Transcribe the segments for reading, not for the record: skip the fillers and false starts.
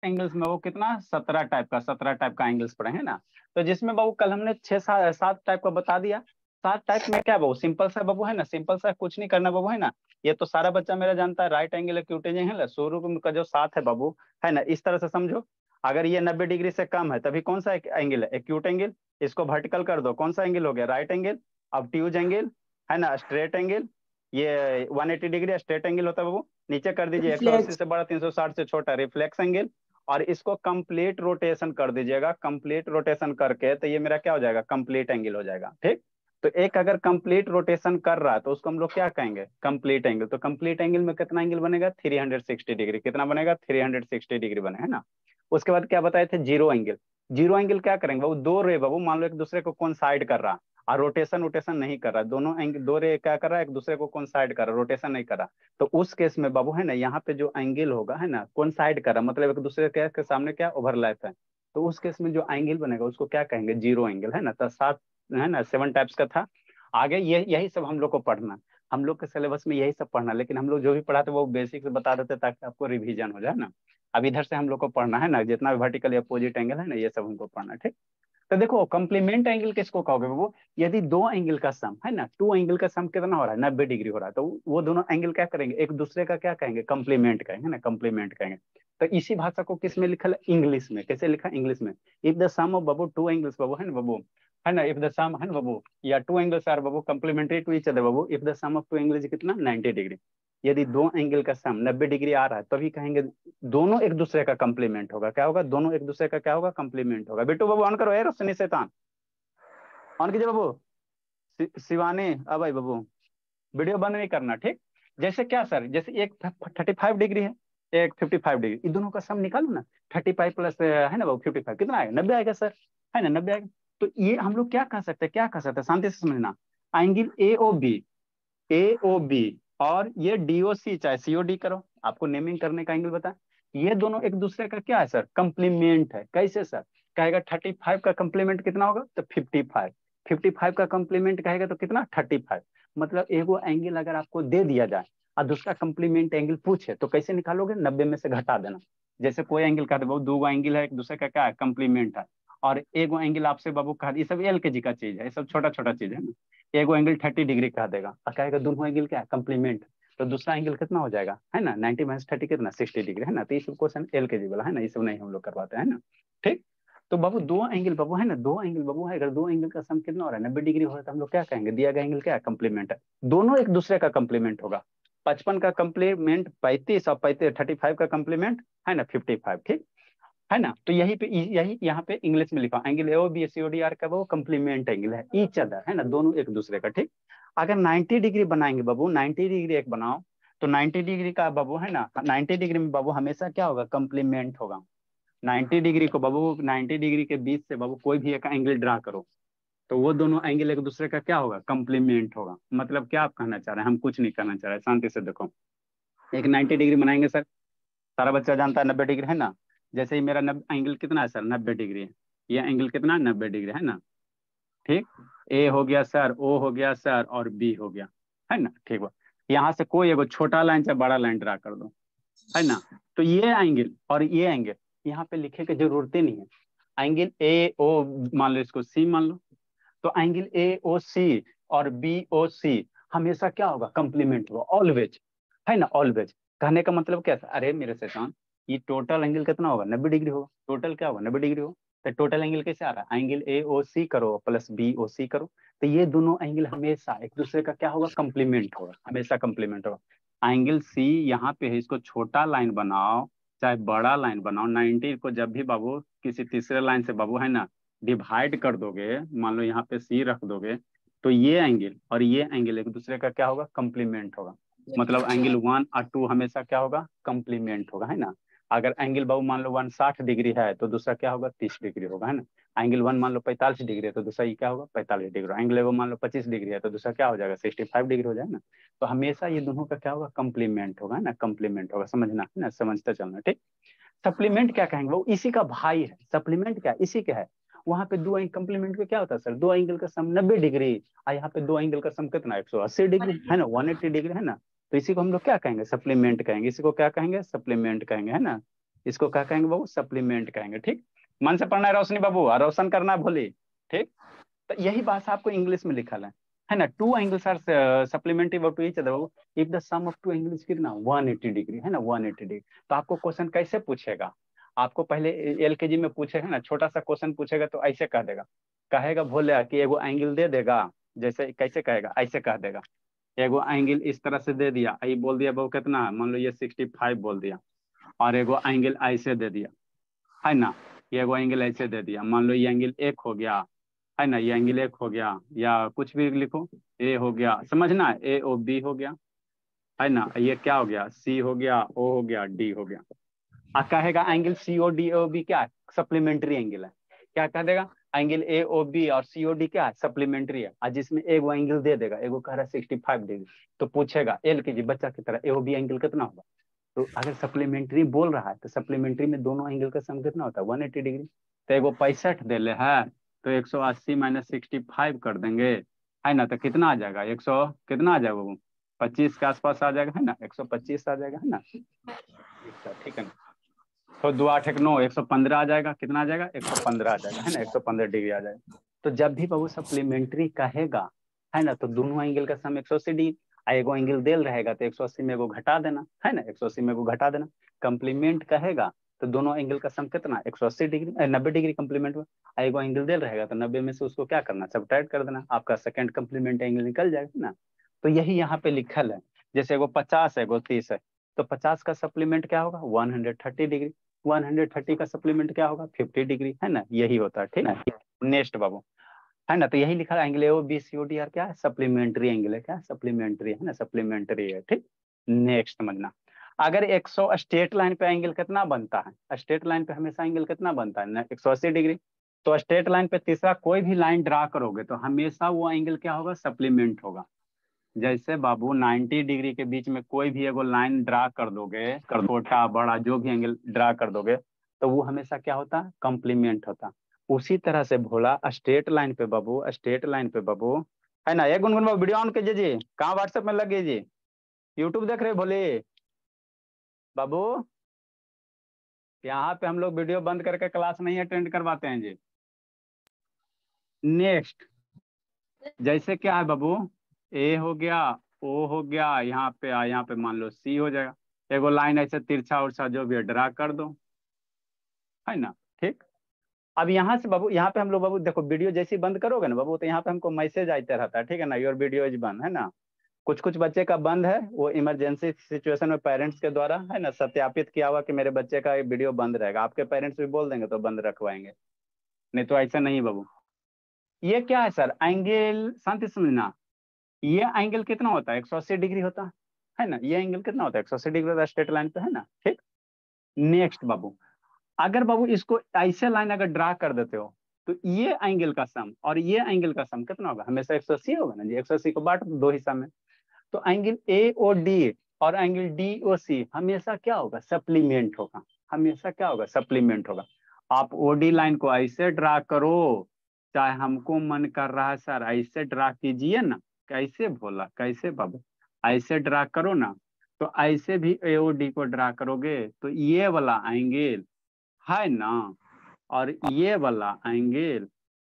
Angles में वो कितना 17 टाइप का एंगल्स पढ़े हैं ना। तो जिसमें बाबू कल हमने 6 7 टाइप का बता दिया। 7 टाइप में क्या बाबू, सिंपल सा बाबू है ना, सिंपल सा कुछ नहीं करना बाबू है ना। ये तो सारा बच्चा मेरा जानता है, राइट एंगल एक्यूट एंगल है ना, शुरू का जो 7 है बाबू, है ना, इस तरह से समझो। अगर ये 90 डिग्री से कम है तभी कौन सा एंगल है, एक्यूट एंगल। इसको वर्टिकल कर दो, कौन सा एंगल हो गया, राइट एंगल। ऑब्ट्यूज एंगल, है ना, स्ट्रेट एंगल। ये 180 डिग्री स्ट्रेट एंगल होता है बाबू। नीचे कर दीजिए 180 रिफ्लेक्स। से बड़ा 360 से छोटा रिफ्लेक्स एंगल। और इसको कंप्लीट रोटेशन कर दीजिएगा, कंप्लीट रोटेशन करके तो ये मेरा क्या हो जाएगा, कंप्लीट एंगल हो जाएगा, ठीक। तो एक अगर कंप्लीट रोटेशन कर रहा है तो उसको हम लोग क्या कहेंगे, कंप्लीट एंगल। तो कंप्लीट एंगल में कितना एंगल बनेगा, 360 डिग्री। कितना बनेगा, 360 डिग्री बने, है ना। उसके बाद क्या बताए थे, जीरो एंगल। जीरो एंगल क्या करेंगे बाबू, दो रे बाबू मान लो एक दूसरे को कौन साइड कर रहा, और रोटेशन रोटेशन नहीं कर रहा, दोनों एंगल दो रे क्या कर रहा है, एक दूसरे को कौन साइड कर रहा, रोटेशन नहीं कर रहा। तो उस केस में बाबू है ना, यहाँ पे जो एंगल होगा है ना, कौन साइड कर रहा, मतलब एक दूसरे के सामने क्या ओवरलैप है। तो उस केस में जो एंगल बनेगा उसको क्या कहेंगे, जीरो एंगल, है ना। तो 7 है ना, 7 टाइप्स का था। आगे ये यही सब हम लोग को पढ़ना, हम लोग के सिलेबस में यही सब पढ़ना, लेकिन हम लोग जो भी पढ़ाते वो बेसिक से बता देते ताकि आपको रिवीजन हो जाए ना। अब इधर से हम लोग को पढ़ना है ना, जितना भी वर्टिकल या अपोजिट एंगल है ना, ये सब हमको पढ़ना है, ठीक। तो देखो कॉम्प्लीमेंट एंगल किसको कहोगे वो, यदि दो एंगल का सम है ना, टू एंगल का सम कितना हो रहा है, 90 डिग्री हो रहा है, तो वो दोनों एंगल क्या करेंगे, एक दूसरे का क्या कहेंगे, कॉम्प्लीमेंट कहेंगे ना, कॉम्प्लीमेंट कहेंगे। तो इसी भाषा को किस में लिखा है, इंग्लिश में। कैसे लिखा है, इंग्लिश में। इफ द सम ऑफ बाबू टू एंगल्स बाबू है ना बाबू, है ना, इफ द सम है ना बाबू, या टू एंगल्स आर बाबू कॉम्प्लीमेंट्री टू ईच अदर बाबू, if the sum of two angles कितना 90 डिग्री। यदि दो एंगल का सम 90 डिग्री आ रहा है तभी कहेंगे दोनों एक दूसरे का कंप्लीमेंट होगा। क्या होगा, दोनों एक दूसरे का क्या होगा, कंप्लीमेंट होगा। बेटू बाबू ऑन करो यार, रोशनी शैतान ऑन कीजिए बाबू। शिवानी, अब भाई बाबू वीडियो बंद नहीं करना, ठीक। जैसे क्या सर, जैसे एक 35 डिग्री है, एक 55 डिग्री, इन दोनों का सम निकालो ना। 35 प्लस है ना बाबू 55 कितना आएगा, 90 आएगा सर, है ना, 90 आएगा। तो ये हम लोग क्या कह सकते हैं, क्या कह सकते हैं, शांति से समझना। एंगल ए ओ बी और ये डी ओ सी, चाहे सी ओ डी करो, आपको नेमिंग करने का एंगल बता। ये दोनों एक दूसरे का क्या है सर, कंप्लीमेंट है। कैसे सर, कहेगा 35 का कंप्लीमेंट कितना होगा, तो 55। 55 का कंप्लीमेंट कहेगा तो कितना, 35। मतलब एगो एंगल अगर आपको दे दिया जाए और दूसरा कंप्लीमेंट एंगल पूछे तो कैसे निकालोगे, 90 में से घटा देना। जैसे कोई एंगल कहा बाबू, दो एंगल है, एक दूसरे का क्या है, कंप्लीमेंट है। और एगो एंगल आपसे बाबू कहा, ये सब एल के जी का चीज है, ये सब छोटा छोटा चीज है ना। एगो एंगल 30 डिग्री कह देगा और कहेगा दोनों एंगल क्या है, कंप्लीमेंट। तो दूसरा एंगल कितना हो जाएगा, है ना, 90 - 30 कितना, 60 डिग्री, है ना। तो ये सब क्वेश्चन एल के जी वाला है ना, ये सब नहीं हम लोग करवाते हैं ना, ठीक। तो बाबू दो एंगल बाबू है ना, दो एंगल बाबू है, अगर दो एंगल का सम कितना हो रहा है, 90 डिग्री हो रहा है, तो हम लोग क्या कहेंगे, दिया गया एंगल क्या है, कंप्लीमेंट है। दोनों एक दूसरे का कंप्लीमेंट होगा। 55 का कंप्लीमेंट 35 और 35 का कंप्लीमेंट है ना 55, ठीक है ना। तो यही पे यही यहाँ पे इंग्लिश में लिखा angle A O B C O D are का वो कंप्लीमेंट एंगल है, ईच अदर, है ना, दोनों एक दूसरे का, ठीक। अगर 90 डिग्री बनाएंगे बाबू, 90 डिग्री एक बनाओ, तो 90 डिग्री का बाबू है ना, 90 डिग्री में बाबू हमेशा क्या होगा, कंप्लीमेंट होगा। 90 डिग्री को बाबू, 90 डिग्री के बीच से बाबू कोई भी एक एंगल ड्रा करो, तो वो दोनों एंगल एक दूसरे का क्या होगा, कंप्लीमेंट होगा। मतलब क्या आप कहना चाह रहे हैं, हम कुछ नहीं करना चाह रहे, शांति से देखो। एक 90 डिग्री बनाएंगे सर, सारा बच्चा जानता है 90 डिग्री है ना। जैसे ही मेरा एंगल कितना है सर, 90 डिग्री है। ये एंगल कितना है, 90 डिग्री, है ना, ठीक। ए हो गया सर, ओ हो गया सर, और बी हो गया, है ना, ठीक बा। यहाँ से कोई एगो छोटा लाइन चाहे बड़ा लाइन ड्रा कर दो, है ना। तो ये एंगल और ये एंगल यहाँ पे लिखे की जरूरत ही नहीं है। एंगल ए ओ मान लो, इसको सी मान लो। तो एंगल ए ओ सी और बी ओ सी हमेशा क्या होगा, कंप्लीमेंट होगा, ऑलवेज, है ना, ऑलवेज। कहने का मतलब क्या था, अरे मेरे शैतान, ये टोटल एंगल कितना होगा, 90 डिग्री होगा, टोटल क्या होगा, 90 डिग्री होगा। तो टोटल एंगल कैसे आ रहा है, एंगल ए ओ सी करो प्लस बी ओ सी करो। तो ये दोनों एंगल हमेशा एक दूसरे का क्या होगा, कंप्लीमेंट होगा, हमेशा कंप्लीमेंट होगा। एंगल सी यहाँ पे है, इसको छोटा लाइन बनाओ चाहे बड़ा लाइन बनाओ, 90 को जब भी बाबू किसी तीसरे लाइन से बाबू है ना डिवाइड कर दोगे, मान लो यहाँ पे सी रख दोगे, तो ये एंगल और ये एंगल एक दूसरे का क्या होगा, कंप्लीमेंट होगा। मतलब एंगल 1 और 2 हमेशा क्या होगा, कंप्लीमेंट होगा, है ना। अगर एंगल बाबू मान लो 160 डिग्री है तो दूसरा क्या होगा, 30 डिग्री होगा, है ना। एंगल वन मान लो 45 डिग्री है तो दूसरा ये क्या होगा, 45 डिग्री। एंगल वो मान लो 25 डिग्री है तो दूसरा क्या हो जाएगा, 65 डिग्री हो जाएगा ना। तो हमेशा ये दोनों का क्या होगा, कंप्लीमेंट होगा, है ना, कंप्लीमेंट होगा, समझना है ना, समझते चलना, ठीक। सप्लीमेंट क्या कहेंगे, वो इसी का भाई है, सप्लीमेंट क्या इसी के है। वहां पे दो एंगल कंप्लीमेंट को क्या होता है सर, दो एंगल का सम 90 डिग्री, और यहाँ पे दो एंगल का सम कितना 180 डिग्री, है ना, 180 डिग्री, है ना। तो इसी को हम लोग क्या कहेंगे, सप्लीमेंट कहेंगे, इसी को क्या कहेंगे, सप्लीमेंट कहेंगे, है ना। इसको क्या कहेंगे बाबू, सप्लीमेंट कहेंगे। ठीक, मन से पढ़ना है रोशनी बाबू, और रोशन करना भूली। ठीक, तो यही भाषा आपको इंग्लिश में लिखल है ना। Two angles are supplementative to each other बाबू if the sum of two angles कितना 180 डिग्री है ना, 180 डिग्री। तो आपको क्वेश्चन कैसे पूछेगा, आपको पहले एलकेजी में पूछेगा ना, छोटा सा क्वेश्चन पूछेगा तो ऐसे कह देगा, कहेगा भोले कि एगो एंगल दे देगा। जैसे कैसे कहेगा, ऐसे कह देगा, एगो एंगल इस तरह से दे दिया, ये बोल दिया बाबू कितना, मान लो ये 65 बोल दिया, और एगो एंगल ऐसे दे दिया है ना, ये एगो एंगल ऐसे दे दिया, मान लो ये एंगल एक हो गया है ना, ये एंगल एक हो गया, या कुछ भी लिखो, ए हो गया, समझना, ए ओ बी हो गया है ना, ये क्या हो गया, सी हो गया, ओ हो गया, डी हो गया। कहेगा angle C O D O B क्या है, सप्लीमेंट्री एंगल है। क्या कह देगा, एंगल ए ओ बी और सी ओ डी क्या है, सप्लीमेंट्री है। और जिसमें एगो एंगल दे देगा, एगो कह रहा है 65 डिग्री, तो पूछेगा एल के जी बच्चा की तरह ए ओ बी एंगल कितना होगा। तो अगर सप्लीमेंट्री बोल रहा है तो सप्लीमेंट्री में दोनों एंगल का सम कितना होता है, 180 डिग्री। तो एगो 65 दे ले है, तो 180 माइनस 65 कर देंगे है ना, तो कितना आ जाएगा, 100 कितना आ जाएगा वो, 25 के आसपास आ जाएगा है ना, 125 आ जाएगा है ना। ठीक है ना, तो दो आठ एक नौ, 115 आ जाएगा, कितना आ जाएगा, 115 आ जाएगा है ना, 115 डिग्री आ जाएगा। तो जब भी बाबू सप्लीमेंट्री कहेगा है ना, तो दोनों एंगल का सम 180 डिग्री। एगो एंगल देल रहेगा तो 180 में एगो घटा देना है ना, 180 में एगो घटा देना। कंप्लीमेंट कहेगा तो दोनों एंगल का सम कितना, 180 डिग्री, 90 डिग्री कंप्लीमेंट में। एगो एंगल देल रहेगा तो 90 में से उसको क्या करना, सब्ट्रैक्ट कर देना, आपका सेकंड कंप्लीमेंट एंगल निकल जाएगा ना। तो यही यहाँ पे लिखल है। जैसे एगो 50 है, एगो 30 है, तो 50 का सप्लीमेंट क्या होगा, 130 डिग्री। 130 का सप्लीमेंट क्या होगा, 50 डिग्री है ना, यही होता है। ठीक है, नेक्स्ट बाबू है ना, तो यही लिखा है angle O B C O D are क्या है, सप्लीमेंट्री एंगल है, क्या सप्लीमेंट्री है ना, सप्लीमेंट्री है। ठीक, नेक्स्ट समझना, अगर 100 स्ट्रेट लाइन पे एंगल कितना बनता है, स्ट्रेट लाइन पे हमेशा एंगल कितना बनता है ना, 180 डिग्री। तो स्ट्रेट लाइन पे तीसरा कोई भी लाइन ड्रा करोगे तो हमेशा वो एंगल क्या होगा, सप्लीमेंट होगा। जैसे बाबू 90 डिग्री के बीच में कोई भी एगो लाइन ड्रा कर दोगे, छोटा बड़ा जो भी एंगल ड्रा कर दोगे, तो वो हमेशा क्या होता है, कॉम्प्लीमेंट होता। उसी तरह से भोला स्ट्रेट लाइन पे बाबू, स्ट्रेट लाइन पे बाबू है ना, एक गुनगुन बाबू वीडियो ऑन कीजिए जी, कहाँ व्हाट्सएप में लगे जी, यूट्यूब देख रहे भोले बाबू। यहाँ पे हम लोग वीडियो बंद करके क्लास नहीं अटेंड करवाते हैं जी। नेक्स्ट, जैसे क्या है बाबू, ए हो गया, ओ हो गया, यहाँ पे यहाँ पे मान लो सी हो जाएगा। एगो लाइन ऐसे तिरछा उरछा जो भी ड्रा कर दो है ना। ठीक, अब यहाँ से बाबू, यहाँ पे हम लोग बाबू देखो, वीडियो जैसे ही बंद करोगे ना बाबू, तो यहाँ पे हमको मैसेज आते रहता है, ठीक है ना, योर वीडियो इज बंद है ना। कुछ कुछ बच्चे का बंद है, वो इमरजेंसी सिचुएशन में पेरेंट्स के द्वारा है ना सत्यापित किया हुआ कि मेरे बच्चे का वीडियो बंद रहेगा, आपके पेरेंट्स भी बोल देंगे तो बंद रखवाएंगे, नहीं तो ऐसा नहीं बाबू। ये क्या है सर, एंगल, शांति से समझना, ये एंगल कितना होता है, 180 डिग्री होता है ना, ये एंगल कितना होता है, 180 डिग्री होता है स्ट्रेट लाइन पे है ना। ठीक, नेक्स्ट बाबू, अगर बाबू इसको ऐसे लाइन अगर ड्रा कर देते हो, तो ये एंगल का सम और ये एंगल का सम कितना होगा, हमेशा 180 होगा ना जी। 180 को बांट दो हिस्सा में, तो एंगल ए ओ डी और एंगल डी ओ सी हमेशा क्या होगा, सप्लीमेंट होगा, हमेशा क्या होगा, सप्लीमेंट होगा। आप ओडी लाइन को ऐसे ड्रा करो, चाहे हमको मन कर रहा है सर ऐसे ड्रा कीजिए ना, कैसे बोला, कैसे बाबू, ऐसे ड्रा करो ना, तो ऐसे भी एओडी को ड्रा करोगे तो ये वाला एंगल है ना, और ये वाला एंगल,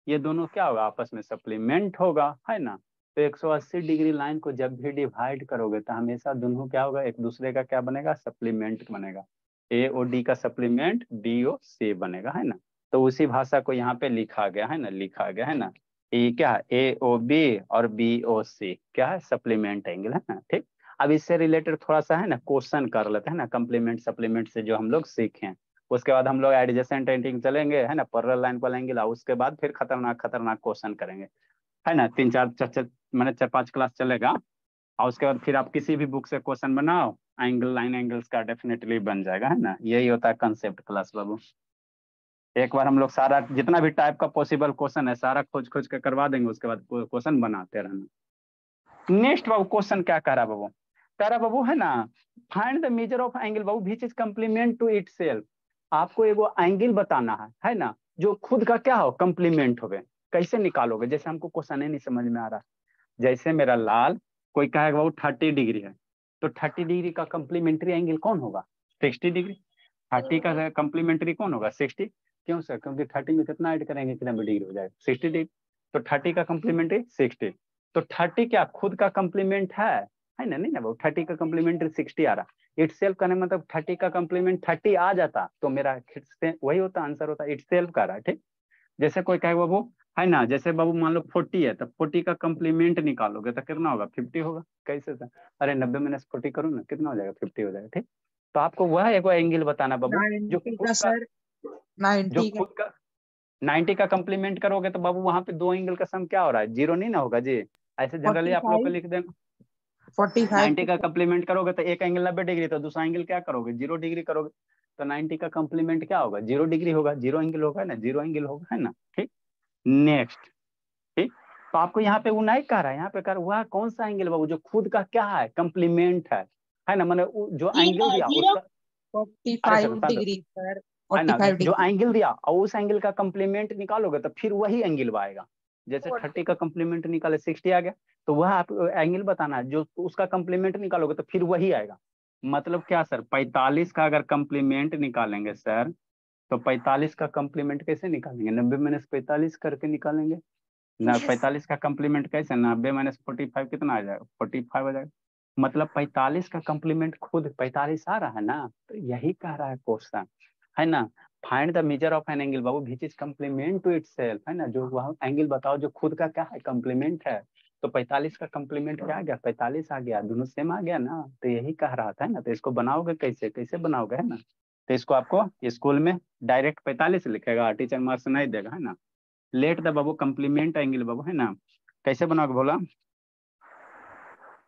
ये दोनों क्या होगा, आपस में सप्लीमेंट होगा है ना। तो 180 डिग्री लाइन को जब भी डिवाइड करोगे तो हमेशा दोनों क्या होगा, एक दूसरे का क्या बनेगा, सप्लीमेंट बनेगा। ए ओ डी का सप्लीमेंट डी ओ सी बनेगा है ना। तो उसी भाषा को यहाँ पे लिखा गया है ना, लिखा गया है ना। ये क्या है, ए ओ बी और बी ओ सी क्या है, सप्लीमेंट एंगल है ना। ठीक, अब इससे रिलेटेड थोड़ा सा है ना क्वेश्चन कर लेते हैं ना, कंप्लीमेंट सप्लीमेंट से जो हम लोग सीखे हैं। उसके बाद हम लोग एडजेसेंट एंगल चलेंगे है ना, पैरेलल लाइन पर लेंगे, उसके बाद फिर खतरनाक खतरनाक क्वेश्चन करेंगे है ना। तीन चार मैंने 4-5 क्लास चलेगा, और उसके बाद फिर आप किसी भी बुक से क्वेश्चन बनाओ, एंगल लाइन एंगल्स का डेफिनेटली बन जाएगा है ना। यही होता है कंसेप्ट क्लास बाबू। एक बार हम लोग सारा जितना भी टाइप का पॉसिबल क्वेश्चन है सारा खोज खोज के करवा देंगे, उसके बाद क्वेश्चन बनाते रहना। नेक्स्ट बाबू क्वेश्चन क्या कह रहा बाबू, कह रहा बाबू है ना, find the measure of angle बाबू which is complement to it self. आपको एगो एंगल बताना है ना, जो खुद का क्या हो, कंप्लीमेंट हो। कैसे निकालोगे, जैसे हमको क्वेश्चन ही नहीं समझ में आ रहा। जैसे मेरा लाल, कोई कहेगा बाबू 30 डिग्री है, तो 30 डिग्री का कंप्लीमेंट्री एंगल कौन होगा, 60 डिग्री। 30 का कम्प्लीमेंट्री कौन होगा 60। क्यों सर, क्योंकि 30 में कितना ऐड करेंगे कितना डिग्री हो जाएगा 60 डिग्री। तो 30 का कम्प्लीमेंट्री 60। तो 30 क्या खुद का कम्प्लीमेंट है ना, नहीं ना वो 30 का कम्प्लीमेंट्री 60 आ रहा। इट सेल्फ करने मतलब 30 का कम्प्लीमेंट 30 आ जाता तो मेरा वही होता, आंसर होता इट सेल्फ का रहा। ठीक, जैसे कोई कहे बाबू है ना, जैसे बाबू मान लो 40 है तो 40 का कम्प्लीमेंट निकालोगे तो कितना होगा 50 होगा। कैसे था, अरे 90 माइनस 40 करो ना कितना हो जाएगा 50 हो जाएगा। ठीक, तो आपको वह एक एंगल बताना बाबू जो 90 खुद का का, सर, जो 90 का खुद का 90 का कम्प्लीमेंट करोगे तो बाबू वहां पे दो एंगल का सम क्या हो रहा है, जीरो नहीं ना होगा जी। ऐसे जनरली आप लोग को 45, लिख देंगे 45 90 का कम्प्लीमेंट करोगे तो एक एंगल 90 डिग्री, तो दूसरा एंगल क्या करोगे 0 डिग्री करोगे। तो 90 का कम्प्लीमेंट क्या होगा 0 डिग्री होगा, 0 एंगल होगा ना, 0 एंगल होगा है ना। ठीक, नेक्स्ट। ठीक, तो आपको यहाँ पे वो नहीं कह रहा है, यहाँ पे कह रहा है वह कौन सा एंगल बाबू जो खुद का क्या है कम्प्लीमेंट है ना, मैंने जो एंगल दिया जीरो उसका। अरे सर 45 बता दो, डिग्री सर, है ना 45 जो डिग्री। एंगल दिया और उस एंगल का कम्प्लीमेंट निकालोगे तो फिर वही एंगल आएगा। जैसे 30 का कम्प्लीमेंट निकाले 60 आ गया, तो वह आप एंगल बताना है जो उसका कम्प्लीमेंट निकालोगे तो फिर वही आएगा। मतलब क्या सर, 45 का अगर कम्प्लीमेंट निकालेंगे सर, तो 45 का कम्प्लीमेंट कैसे निकालेंगे 90 माइनस 45 करके निकालेंगे ना। 45 का कम्प्लीमेंट कैसे, 90 माइनस 45 कितना आ जाएगा 45 आ जाएगा। मतलब 45 का कम्प्लीमेंट खुद 45 आ रहा है ना, तो यही कह रहा है क्वेश्चन है ना। Find the measure of an angle बाबू which is complement to itself, है ना, जो वह एंगल बताओ जो खुद का क्या है कम्प्लीमेंट है। तो 45 का कम्प्लीमेंट क्या आ गया 45 आ गया, दोनों सेम आ गया ना, तो यही कह रहा था ना। तो इसको बनाओगे कैसे, कैसे बनाओगे है ना। तो इसको आपको स्कूल में डायरेक्ट 45 लिखेगा, टीचर मार्क्स नहीं देगा है ना। लेट द बाबू कम्प्लीमेंट एंगल बाबू है ना, कैसे बनाओगे बोला।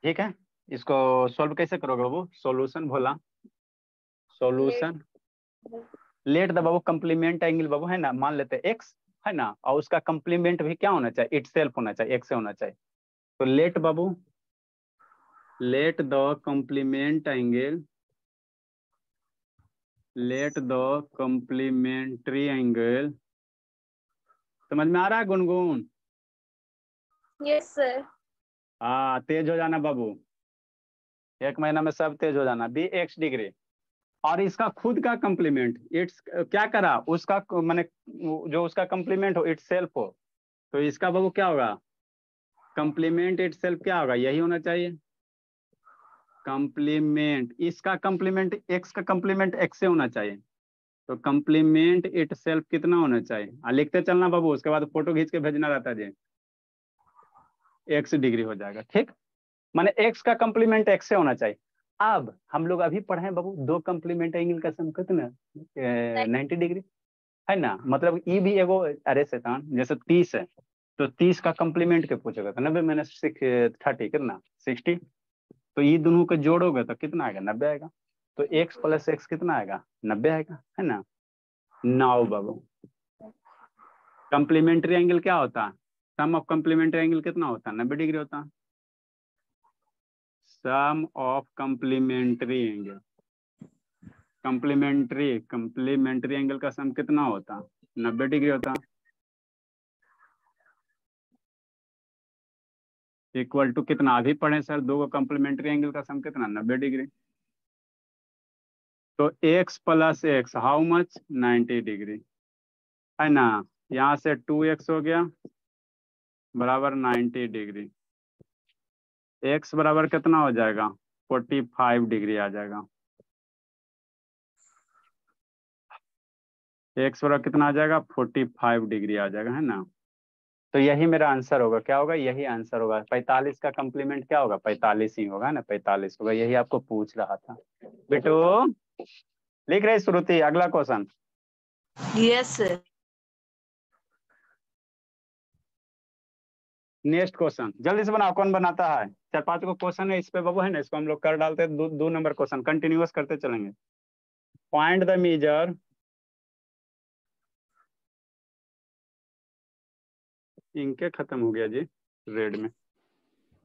ठीक है, इसको सॉल्व कैसे करोगे बाबू, सॉल्यूशन बोला, सॉल्यूशन। लेट द बाबू कम्प्लीमेंट एंगल बाबू है ना, मान लेते एक्स है ना, और उसका कम्प्लीमेंट भी क्या होना चाहिए इट सेल्फ होना चाहिए, एक्स से होना चाहिए। तो लेट बाबू, let the complement angle, let the complementary angle. समझ में आ रहा है गुनगुन। Yes sir. हाँ तेज हो जाना बाबू, एक महीना में सब तेज हो जाना, बी एक्स डिग्री। और इसका खुद का कम्प्लीमेंट इट्स क्या करा उसका मैंने, जो उसका कम्प्लीमेंट हो इट सेल्फ हो, तो इसका बाबू क्या होगा कम्प्लीमेंट इट सेल्फ क्या होगा, यही होना चाहिए कम्प्लीमेंट। इसका कम्प्लीमेंट एक्स का कम्प्लीमेंट एक्स से होना चाहिए, तो कम्प्लीमेंट इट सेल्फ कितना होना चाहिए, लिखते चलना बाबू, उसके बाद फोटो खींच के भेजना रहता है, एक्स डिग्री हो जाएगा। ठीक, माने एक्स का कम्प्लीमेंट एक्स से होना चाहिए। अब हम लोग अभी पढ़े हैं बाबू दो कम्प्लीमेंट एंगल का सम कितना 90 डिग्री है ना। मतलब ई भी एगो, अरे शैतान जैसे 30 है तो 30 का कम्प्लीमेंट के पूछेगा तो 90 माइनस 30 कितना 60। तो ये दोनों को जोड़ोगे तो कितना आएगा 90 आएगा। तो एक्स प्लस एक्स कितना आएगा 90 आएगा है ना। नाउ बाबू कम्प्लीमेंट्री एंगल क्या होता है, सम ऑफ कम्प्लीमेंट्री एंगल कितना होता है 90 डिग्री होता है। Sum of complementary angle, complementary angle का सम कितना होता 90 डिग्री होता। इक्वल टू कितना, अभी पढ़े सर दो कम्प्लीमेंट्री एंगल का सम कितना 90 डिग्री। तो x plus x how much 90 degree है ना। यहाँ से 2x हो गया बराबर 90 डिग्री। एक्स बराबर कितना हो जाएगा 45 डिग्री आ जाएगा। एक्स बराबर कितना आ जाएगा 45 डिग्री आ जाएगा है ना। तो यही मेरा आंसर होगा, क्या होगा यही आंसर होगा। 45 का कम्प्लीमेंट क्या होगा 45 ही होगा ना, 45 होगा, यही आपको पूछ रहा था बेटू। लिख रहे श्रुति अगला question. Yes sir. Next question जल्दी से बनाओ, कौन बनाता है, 4-5 को क्वेश्चन है इस पे बाबू है ना, इसको हम लोग कर डालते हैं, दो नंबर क्वेश्चन कंटिन्यूअस करते चलेंगे। फाइंड द मेजर, इनके खत्म हो गया जी रेड में।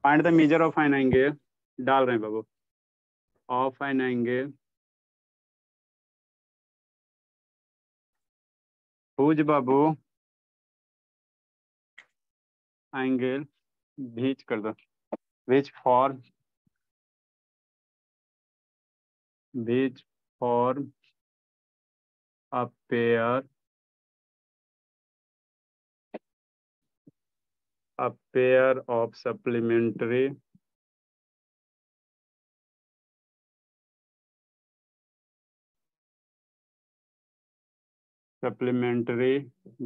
Find the measure of an angle, डाल रहे हैं बाबू, ऑफ एन एंगल हुज बाबू एंगल भीच कर दो, which for, which for a pair of supplementary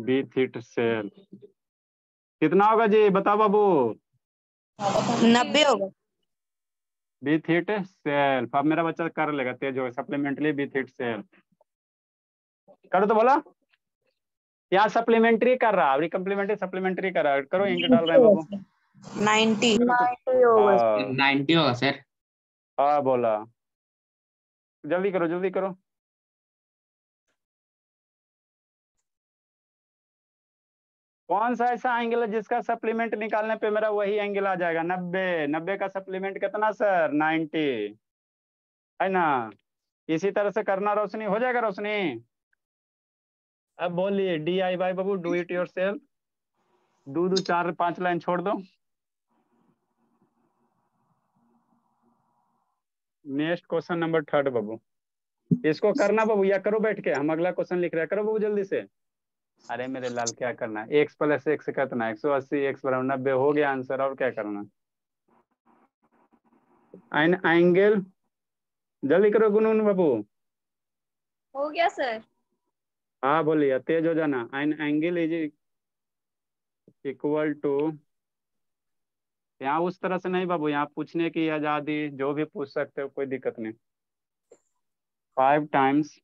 B-theta cell कितना होगा जी, बताओ बाबू। 90 होगा। B-theta cell, अब मेरा बच्चा कर लेगा, तेज होगा। सप्लीमेंट्री B-theta cell करो तो बोला। यहाँ सप्लीमेंट्री कर रहा, अभी कम्प्लीमेंट्री सप्लीमेंट्री कर रहा, करो इंक डाल रहे हैं बाबू। 90 होगा। 90 होगा सर। हाँ बोला, जल्दी करो जल्दी करो। कौन सा ऐसा एंगल है जिसका सप्लीमेंट निकालने पे मेरा वही एंगल आ जाएगा? 90। 90 का सप्लीमेंट कितना सर? 90 है ना। इसी तरह से करना रोशनी, हो जाएगा रोशनी। अब बोलिए DIY Babu, do it your self. दो 4-5 लाइन छोड़ दो। नेक्स्ट क्वेश्चन नंबर 3 बाबू, इसको करना बाबू, या करो बैठ के, हम अगला क्वेश्चन लिख रहे हैं, करो बाबू जल्दी से। अरे मेरे लाल क्या करना है, x + x कितना, 180, x = 90 हो गया आंसर, और क्या करना। एन एंगल, जल्दी करो गुनून बाबू। हो गया सर। हाँ बोलिए, तेज हो जाना। An angle is equal to, यहाँ उस तरह से नहीं बाबू, यहाँ पूछने की आजादी, जो भी पूछ सकते हो, कोई दिक्कत नहीं। 5 times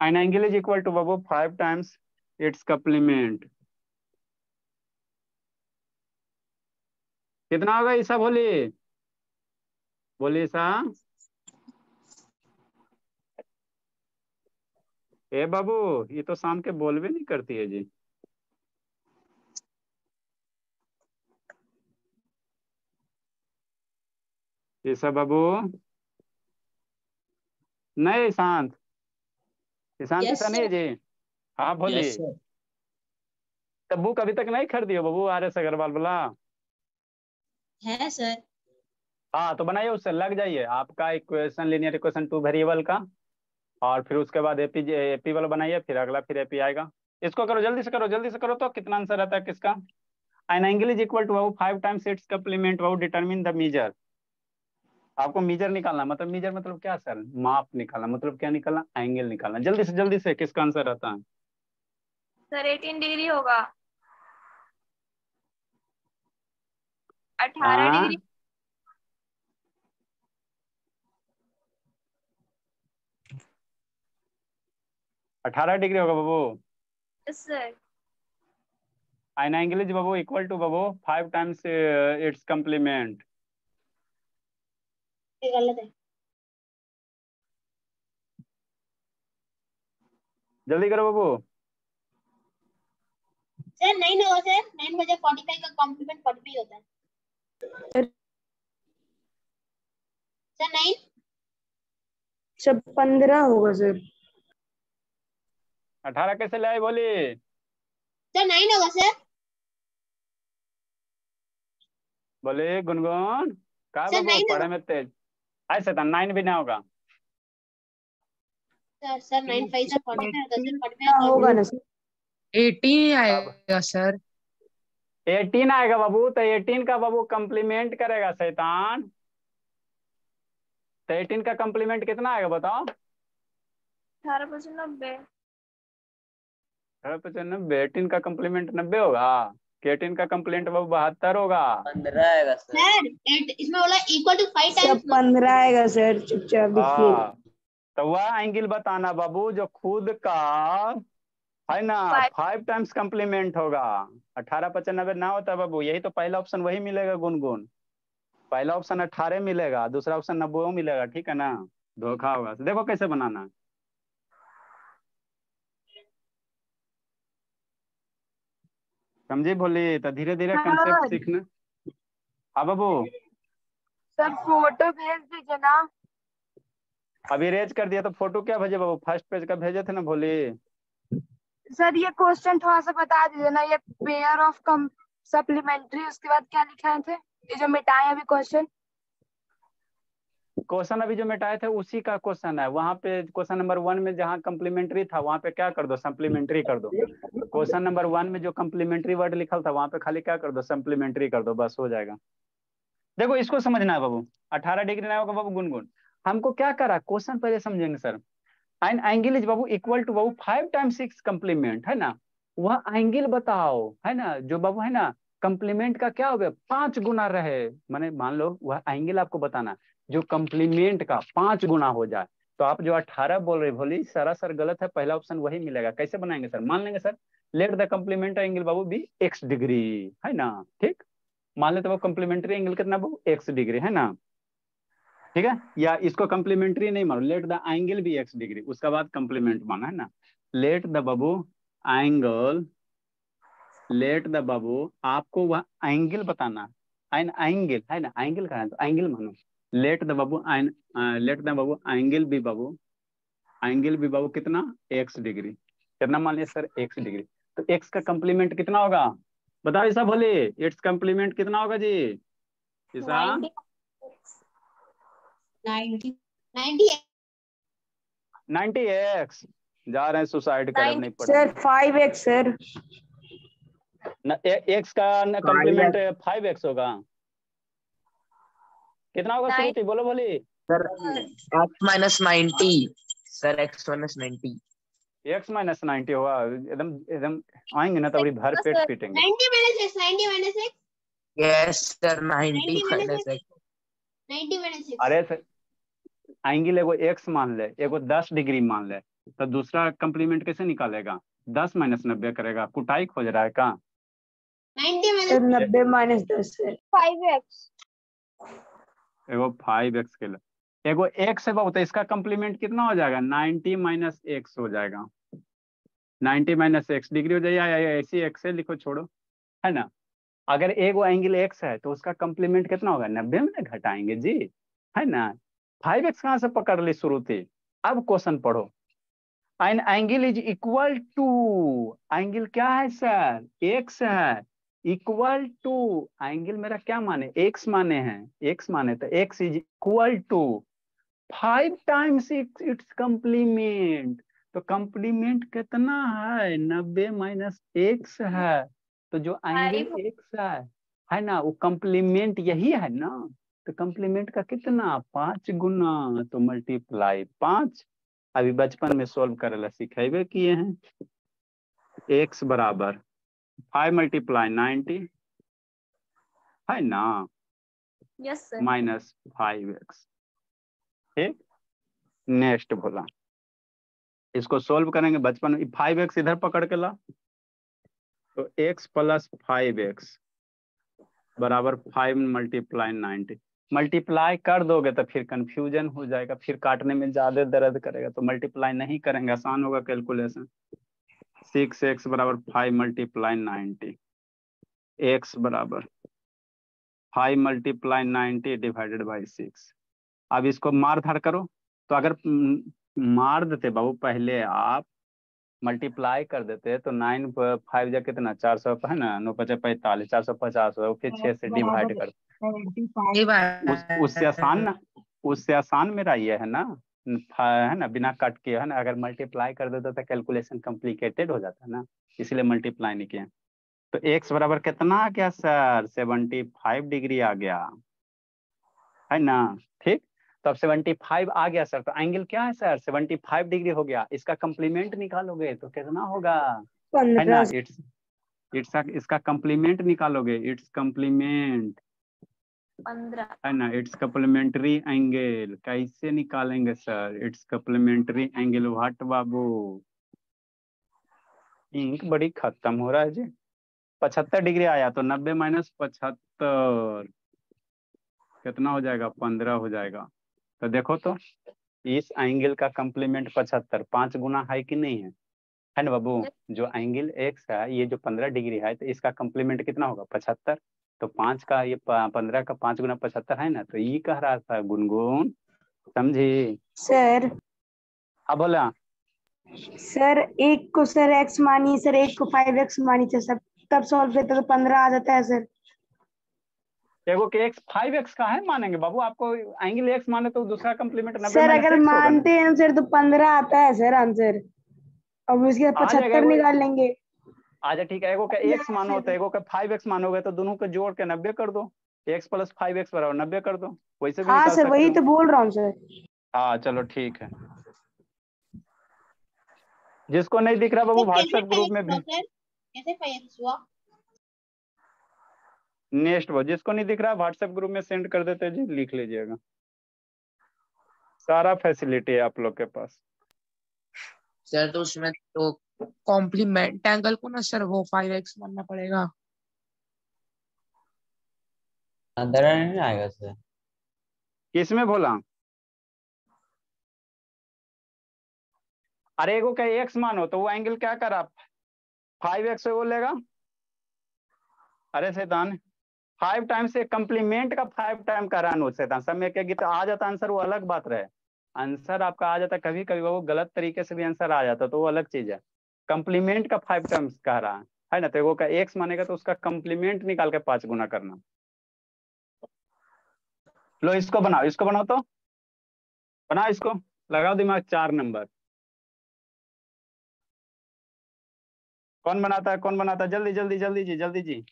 an angle is equal to बाबू 5 टाइम्स इट्स कम्प्लीमेंट। कितना होगा ईसा, बोलिए बोलिए ईसा। ए बाबू, ये तो शाम के बोल भी नहीं करती है जी। ईसा बाबू, नहीं शांत, ईशांत Yes, ईसा नहीं है जी। हाँ बोलिए। Yes sir. तब बुक अभी तक नहीं खरीदी हो बाबू, RS अग्रवाल वाला? है सर। हाँ तो बनाइए, उससे लग जाइए। आपका इक्वेशन, लीनियर इक्वेशन 2 वेरिएबल का, और फिर उसके बाद एपी वाला बनाइए, फिर अगला फिर एपी आएगा। इसको करो जल्दी से, करो जल्दी से करो, तो कितना आंसर रहता है किसका? An angle is equal to 5 times its complement, determine the measure. आपको मीजर निकालना, मतलब मीजर मतलब क्या सर? माप निकालना, मतलब क्या निकालना? एंगल निकालना। जल्दी से किसका आंसर रहता है? सर 18 डिग्री होगा। 18 हाँ डिग्री। 18 डिग्री होगा बाबू। Yes sir. An angle is बाबू इक्वल टू बाबू 5 टाइम्स इट्स कम्प्लीमेंट। गलत है। जल्दी करो बाबू। सर 9 होगा सर। 9 बजे 45 का कॉम्प्लीमेंट 45 होता है। सर 9 सब 15 होगा सर। 18 कैसे ले आए, बोली। सर 9 होगा सर। बोले गुनगुन, का सर बाबू 9 पढ़े होगा। में तेज, ऐसे था 9 भी ना होगा। सर 9 5 से 45 होता है सर। 45 हाँ, होगा ना सर। 18 अब आएगा सर। 18 आएगा बाबू, तो 18 का बाबू कम्प्लीमेंट करेगा शैतान। तो 18 का कम्प्लीमेंट कितना आएगा बताओ? 18/90। 18/90। 18 का कम्प्लीमेंट 90 होगा, कि 18 का कम्प्लीमेंट बाबू 72 होगा? 15 आएगा सर। सर इसमें बोला इक्वल टू 5 सब टाइम्स। 15 आएगा सर, चुपचाप देखिए। हाँ तो वह एंगल बताना बाबू जो खुद का है ना 5 टाइम्स कम्प्लीमेंट होगा। 18/95 ना होता बाबू, यही तो पहला ऑप्शन वही मिलेगा गुनगुन। पहला ऑप्शन 18 मिलेगा, दूसरा ऑप्शन 90 मिलेगा, ठीक है ना। धोखा होगा। तो देखो कैसे बनाना है। समझी बोली, तो धीरे धीरे कंसेप्ट सीखना। हाँ बाबू, सर फोटो भेज दीजिए ना। अभी रेज कर दिया तो फोटो क्या भेजे बाबू? फर्स्ट पेज का भेजे थे ना भोली। सर ये क्वेश्चन थोड़ा सा बता दीजिए ना, ये पेयर ऑफ कम सप्लीमेंट्री, उसके बाद क्या लिखाए थे, ये जो मिटाए अभी क्वेश्चन। क्वेश्चन अभी जो मिटाए थे उसी का क्वेश्चन है, वहां पे क्वेश्चन नंबर 1 में जहाँ कम्प्लीमेंट्री था वहां पे क्या कर दो, सप्लीमेंट्री कर दो। क्वेश्चन नंबर 1 में जो कम्प्लीमेंट्री वर्ड लिखल था वहां पे खाली क्या कर दो, सप्लीमेंट्री कर दो, बस हो जाएगा। देखो इसको समझना है बाबू, 18 डिग्री ना होगा बाबू गुनगुन, हमको क्या करा क्वेश्चन पहले समझेंगे सर। एन एंगल इज बाबू इक्वल टू बाबू 5 टाइम्स 6 कम्प्लीमेंट, है ना, वह एंगल बताओ, है ना, जो बाबू है ना कम्प्लीमेंट का क्या हो गया 5 गुना रहे, माने मान लो वह एंगल आपको बताना जो कम्प्लीमेंट का 5 गुना हो जाए। तो आप जो 18 बोल रहे भोली सरासर गलत है, पहला ऑप्शन वही मिलेगा। कैसे बनाएंगे सर, मान लेंगे sir let the complement angle बाबू बी x डिग्री, है ना, ठीक, मान लेते वो कम्प्लीमेंट्री एंगल कितना बाबू x डिग्री, है ना, ठीक है, या इसको कम्प्लीमेंट्री नहीं मानो, लेट द एंगल भी x डिग्री, उसका बाद कम्प्लीमेंट माना, है ना, लेट द बाबू एंगल, लेट द बाबू आपको वह एंगल बताना, एन एंगल, है ना, एंगल का है तो एंगल मानो, लेट द बाबू एन, लेट द बाबू एंगल भी बाबू, एंगल भी बाबू कितना x डिग्री, कितना मान लिया सर x डिग्री। तो x का कम्प्लीमेंट कितना होगा बताओ ईसा भोले, इट्स कम्प्लीमेंट कितना होगा जी ईसा? 90 90x, जा रहे हैं सुसाइड कर, नहीं सर पढ़ेंगे 5x सर। x का कम्प्लीमेंट 5x होगा, कितना होगा श्रुति बोलो बोली? Sir x minus 90, sir x minus 90। x minus 90 होगा, एकदम एकदम आएंगे ना तभी भर पेट पीटेंगे। 90 - x yes sir 90 90 - minus x x। 90 - x अरे सर एंगल एगो x मान ले, एगो 10 डिग्री मान ले, तो दूसरा कम्प्लीमेंट कैसे निकालेगा, 10 माइनस 90 करेगा, कुटाई खोज रहा है का? 90 - सर 90 माइनस 10 सर 5x एगो 5x के लिए एगो x है बाबू, तो इसका कम्प्लीमेंट कितना हो जाएगा 90 माइनस x हो जाएगा, 90 माइनस x डिग्री हो जाएगा, या ऐसी x है लिखो छोड़ो, है ना। अगर एगो एंगल x है तो उसका कम्प्लीमेंट कितना होगा 90 में घटाएंगे जी, है ना। 5x कहाँ से पकड़ ली शुरू थी। अब क्वेश्चन पढ़ो, an angle is equal to, angle क्या है सर x है, इक्वल टू एंगल मेरा क्या माने x माने हैं, x माने तो x is equal to 5 times its complement, तो कम्प्लीमेंट कितना है 90 माइनस x है, तो जो एंगल x है ना वो कम्प्लीमेंट यही है ना, तो कम्प्लीमेंट का कितना 5 गुना, तो मल्टीप्लाई 5। अभी बचपन में सोल्व करेला सिखेबे किए हैं, x बराबर 5 मल्टीप्लाई 90, है ना, यस सर माइनस 5x, ठीक। नेक्स्ट बोला इसको सोल्व करेंगे बचपन में, 5x इधर पकड़ के ला, तो x प्लस 5x बराबर 5 मल्टीप्लाई 90, मल्टीप्लाई कर दोगे तो फिर कंफ्यूजन हो जाएगा, फिर काटने में ज्यादा दर्द करेगा, तो मल्टीप्लाई नहीं करेंगे, आसान होगा कैलकुलेशन। 6x बराबर 5 मल्टीप्लाई 90, x बराबर 5 मल्टीप्लाई 90 डिवाइडेड बाई 6। अब इसको मार धाड़ करो, तो अगर मार देते बाबू पहले आप मल्टीप्लाई कर देते तो 9 5 जा कितना 400 है ना, 9 5 45 450 हो, फिर 6 से डिवाइड कर, उससे आसान ना, उससे आसान मेरा ये है ना, है ना, बिना कट के, है ना, अगर मल्टीप्लाई कर देता तो कैलकुलेशन कॉम्प्लिकेटेड हो जाता है ना, इसलिए मल्टीप्लाई नहीं किया। तो x बराबर कितना आ गया सर 75 डिग्री आ गया, है ना, ठीक। तो अब 75 आ गया सर, तो एंगल क्या है सर 75 डिग्री हो गया, इसका कम्प्लीमेंट निकालोगे तो कितना होगा, है ना, 15 इट्स इसका कम्प्लीमेंट निकालोगे, इट्स कम्प्लीमेंट 15 है ना, इट्स कम्प्लीमेंट्री एंगल कैसे निकालेंगे sir, its complementary angle what बाबू, इंक बड़ी खत्म हो रहा है जी। 75 डिग्री आया तो 90 माइनस 75 कितना हो जाएगा 15 हो जाएगा। तो देखो तो इस एंगल का कम्प्लीमेंट 75 5 गुना है कि नहीं है ना बाबू, जो एंगल x है ये जो 15 डिग्री है तो इसका कम्प्लीमेंट कितना होगा 75, तो 5 का ये 15 का 5 गुना 75 है ना, तो ये कह रहा था गुनगुन, समझी सर। अब बोला सर एक को सर x मानिए सर, एक को 5x मानिए सर, तब सॉल्व करते तो 15 आ जाता है सर। एगो के x 5x का है मानेंगे बाबू, आपको एंगल x माने तो दूसरा कम्प्लीमेंट 90 सर माइनस अगर x होगा ना। मानते हैं सर तो 15 आता है सर आंसर। अब उसके बाद आ जाएगा 75 एगो, निकाल लेंगे। आजा ठीक है, एगो का x मानो तो एगो का 5x मानोगे तो दोनों को जोड़ के 90 कर दो, x प्लस 5x बराबर 90 कर दो, वैसे भी हाँ निकाल सर सकते वही हो। तो बोल रहा हूँ सर। हाँ चलो ठीक है। जिसको नहीं दिख रहा बाबू सर कैसे व्हाट्सएप ग्रुप 5x में हुआ भी, सर? कैसे 5x हुआ? नेक्स्ट वो जिसको नहीं दिख रहा व्हाट्सएप ग्रुप में सेंड कर देते जी, लिख लीजिएगा, सारा फैसिलिटी है आप लोग के पास। सर तो उसमें तो कॉम्प्लीमेंट एंगल को ना सर वो 5x मानना पड़ेगा। अंदर नहीं आएगा सर। किसमें बोला? अरे एगो का x मानो तो वो एंगल क्या करा, 5x वो लेगा। अरे शैतान 5 टाइम से कम्प्लीमेंट का 5 टाइम का रन हो शैतान, सब में क्या गीता आ जाता आंसर, वो अलग बात रहे। आंसर आपका आ जाता, कभी कभी वो गलत तरीके से भी आंसर आ जाता तो वो अलग चीज है। कम्प्लीमेंट का 5 टाइम्स कह रहा है ना, तो एगो का x मानेगा तो उसका कम्प्लीमेंट निकाल के 5 गुना करना। लो इसको बनाओ, इसको बनाओ तो बनाओ, इसको लगाओ दिमाग, 4 नंबर। कौन बनाता है, कौन बनाता है, जल्दी जल्दी जल्दी जी, जल्दी जी।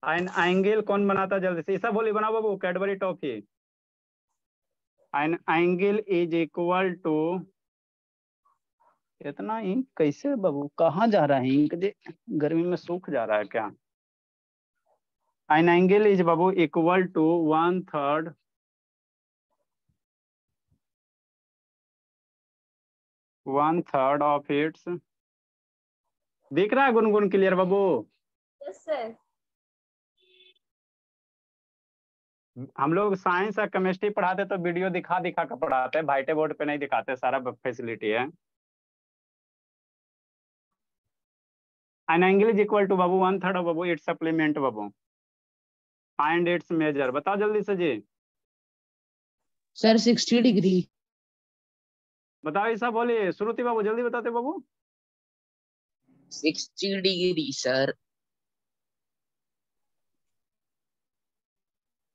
एन एंगल कौन बनाता है जल्दी से, ईसा बोली बनाओ बाबू, Cadbury toffee. An angle is equal to, इतना इंक कैसे बाबू, कहाँ जा रहा है इंक जी, गर्मी में सूख जा रहा है क्या। एन एंगल इज बाबू इक्वल टू 1/3 ऑफ इट्स, दिख रहा है गुनगुन क्लियर बाबू? Yes sir. हम लोग साइंस और केमिस्ट्री पढ़ाते तो वीडियो दिखा दिखा कर पढ़ाते हैं, व्हाइट बोर्ड पे नहीं दिखाते, सारा फैसिलिटी है। An angle is equal to बाबू 1/3 ऑफ बाबू इट्स सप्लीमेंट बाबू, फाइंड इट्स मेजर, बताओ जल्दी से जी। Sir 60 degree. बताओ ऐसा बोलिए, श्रुति बाबू जल्दी बताते बाबू। 60 डिग्री सर।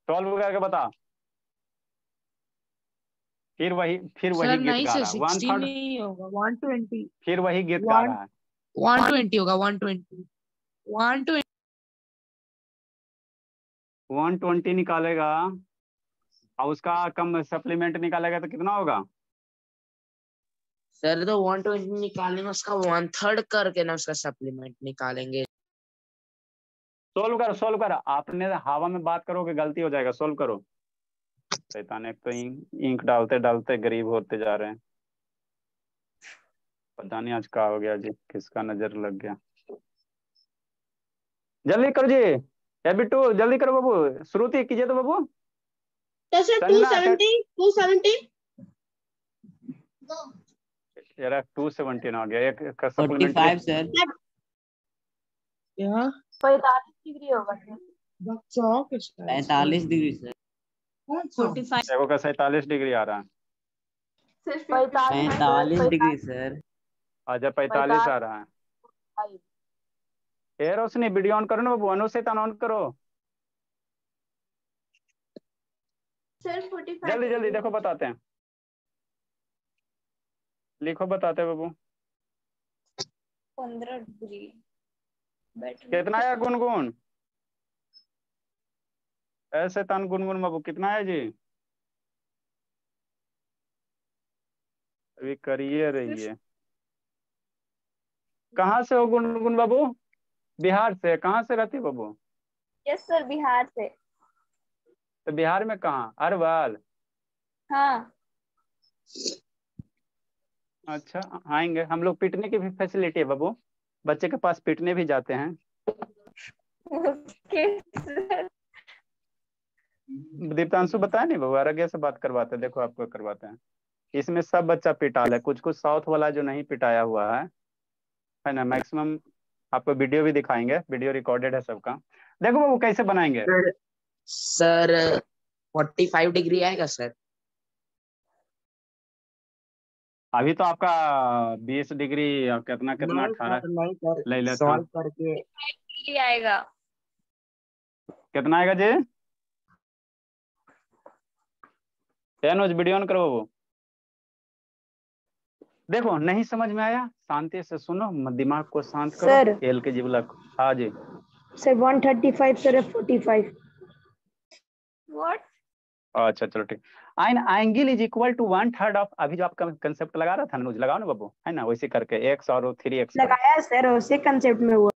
सॉल्व करके बता, फिर वही सर गीत नहीं गा सर रहा है, 60 1/3, नहीं होगा 120। फिर वही गीत गा रहा है। 120 होगा 120। 120 120 निकालेगा और उसका कम सप्लीमेंट निकालेगा तो कितना होगा? सर तो 120 निकालेंगे उसका 1/3 करके ना उसका सप्लीमेंट निकालेंगे। सोल्व करो, सोल्व करो, आपने हवा में बात करोगे गलती हो जाएगा, सोल्व करो। शैतान, एक तो इंक डालते डालते गरीब होते जा रहे हैं, पता नहीं आज क्या हो गया जी, किसका नजर लग गया। जल्दी करो जी, ए बिट्टू जल्दी करो बाबू, श्रुति कीजिए तो बाबू। तो सर संजना 270 270 यार 217 आ गया, एक का सप्लीमेंट्री। 45 सर। क्या 45 डिग्री होगा सर। बच्चा किसका 45 डिग्री सर। 45 देखो का 47 डिग्री आ रहा है। 45 डिग्री सर। अच्छा 45 आ रहा है। ए रोशनी वीडियो ऑन करो ना बाबू, अनुशेतन ऑन करो, सर 45 जल्दी जल्दी देखो बताते हैं, लिखो बताते हैं बाबू। 15 डिग्री कितना है गुनगुन, ऐसे तन गुनगुन बाबू कितना है जी, अभी करिए रहिए। कहाँ से हो गुनगुन बाबू? बिहार से? कहाँ से रहती बाबू? यस सर बिहार से। तो बिहार में कहाँ, अरवल? हाँ अच्छा आएंगे हम लोग, पिटने की भी फैसिलिटी है बाबू, बच्चे के पास पिटने भी जाते हैं। Okay sir. दीप्तांशु बताया नहीं बाबू, आरोग्य से बात करवाते हैं, देखो आपको करवाते हैं। इसमें सब बच्चा पिटाल है, कुछ कुछ साउथ वाला जो नहीं पिटाया हुआ है ना, मैक्सिमम आपको वीडियो भी दिखाएंगे, वीडियो रिकॉर्डेड है सबका, देखो बाबू कैसे बनाएंगे। सर 45 डिग्री आएगा सर। अभी तो आपका 20 डिग्री और कितना कितना नहीं 18 सर नहीं सर ले लेता। सॉल्व करके आएगा कितना आएगा जी? अनुज वीडियो ऑन करो वो। देखो नहीं समझ में आया शांति से सुनो, दिमाग को शांत करो। सर। एल के जी ब्लॉक। हाँ जी सर 135 सर 45। व्हाट? अच्छा चलो ठीक। An angle is equal to 1/3 of, अभी जो आपका कंसेप्ट लगा रहा था अनुज, लगाओ ना बाबू, है ना, वैसे करके एक्स और 3x करो। लगाया सर, उसी कंसेप्ट में हुआ।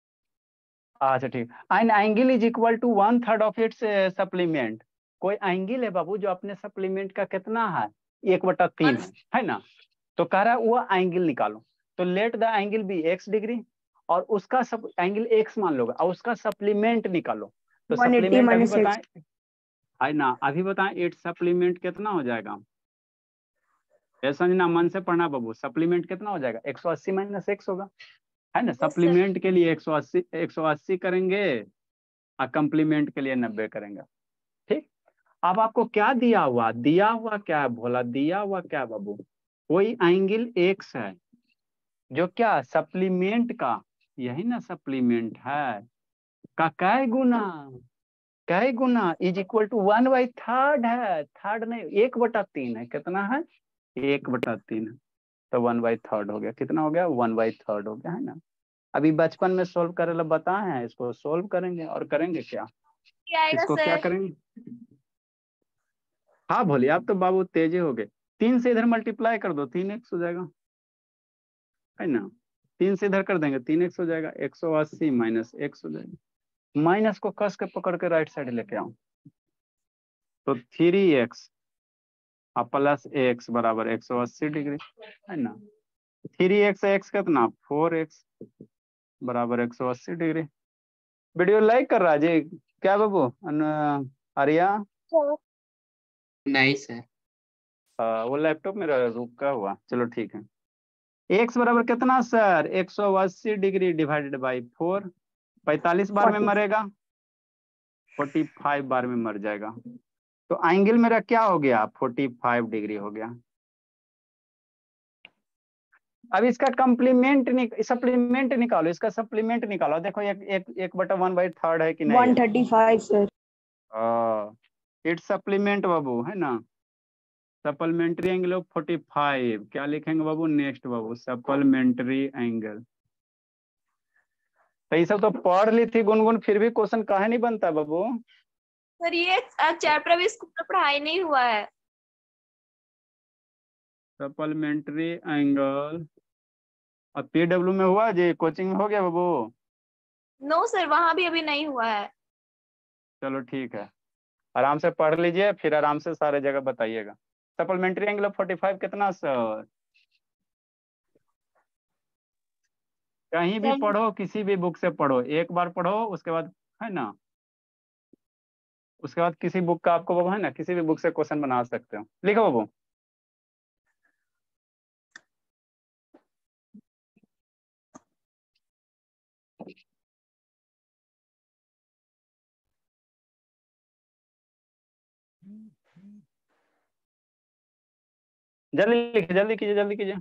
अच्छा ठीक। An angle is equal to 1/3 of its supplement. कोई एंगल है बाबू जो अपने सप्लीमेंट का कितना है, 1/3 है ना, तो कह रहा है वो एंगल निकालो। तो let the angle be x degree, और उसका सब एंगल x मान लोगे, और उसका सप्लीमेंट निकालो। तो 180 सप्लीमेंट अभी माइनस बताएं, है ना, अभी बताएं इट्स सप्लीमेंट कितना हो जाएगा। ऐसा नहीं ना, मन से पढ़ना बाबू, सप्लीमेंट कितना हो जाएगा, 180 माइनस x होगा, है ना। सप्लीमेंट के लिए 180 करेंगे, और कंप्लीमेंट के लिए 90 करेंगे। ठीक। अब आपको क्या दिया हुआ क्या है भोला, दिया हुआ क्या है बाबू, कोई एंगल x है जो क्या सप्लीमेंट का, यही ना सप्लीमेंट है, का कै गुना इज इक्वल टू 1/3 है, थर्ड नहीं 1/3 है, कितना है 1/3 है, तो 1/3 हो गया, कितना हो गया 1/3 हो गया, है ना। अभी बचपन में सोल्व करे ला बताए हैं, इसको सोल्व करेंगे और करेंगे क्या, क्या आएगा इसको क्या सर? करेंगे। हाँ भोले आप तो बाबू तेजे हो गए, 3 से इधर मल्टीप्लाई कर दो, 3x हो जाएगा, है ना। 3 से इधर कर देंगे 3x हो जाएगा, 180 माइनस x हो जाएगा, माइनस को कस के पकड़ के राइट साइड लेके आओ, तो 3x और प्लस x बराबर 180 डिग्री, है ना। 3x x कितना 4x बराबर 180 डिग्री। वीडियो लाइक कर रहा है जी क्या बाबू आर्या? नहीं सर। वो लैपटॉप में रुका हुआ, चलो ठीक है। x बराबर कितना सर 180 डिग्री डिवाइडेड बाई 4, 45 बार में 40। मरेगा, 45 बार में मर जाएगा, तो एंगल मेरा क्या हो गया 45 डिग्री हो गया। अब इसका सप्लीमेंट निकालो, इसका सप्लीमेंट निकालो, देखो 1/1/3 है कि नहीं है। 135 सर। इट्स सप्लीमेंट बाबू, है ना, सप्लीमेंट्री एंगल ऑफ 45, क्या लिखेंगे बाबू नेक्स्ट बाबू, सप्लीमेंट्री एंगल। तो ये सब तो पढ़ ली थी गुनगुन, फिर भी क्वेश्चन काहे नहीं बनता बाबू। सर ये चैप्टर अभी स्कूल में पढ़ाई नहीं हुआ है। सप्लीमेंट्री एंगल और PW में हुआ जी, कोचिंग में हो गया बाबू। नो सर वहां भी अभी नहीं हुआ है। चलो ठीक है, आराम से पढ़ लीजिए, फिर आराम से सारे जगह बताइएगा। सप्लीमेंट्री एंगल ऑफ 45 कितना सर, कहीं भी पढ़ो, किसी भी बुक से पढ़ो, एक बार पढ़ो उसके बाद, है ना, उसके बाद किसी बुक का आपको बाबू, है ना, किसी भी बुक से क्वेश्चन बना सकते हो, लिखो बाबू। जल्दी लिखिए, जल्दी कीजिए, जल्दी कीजिए,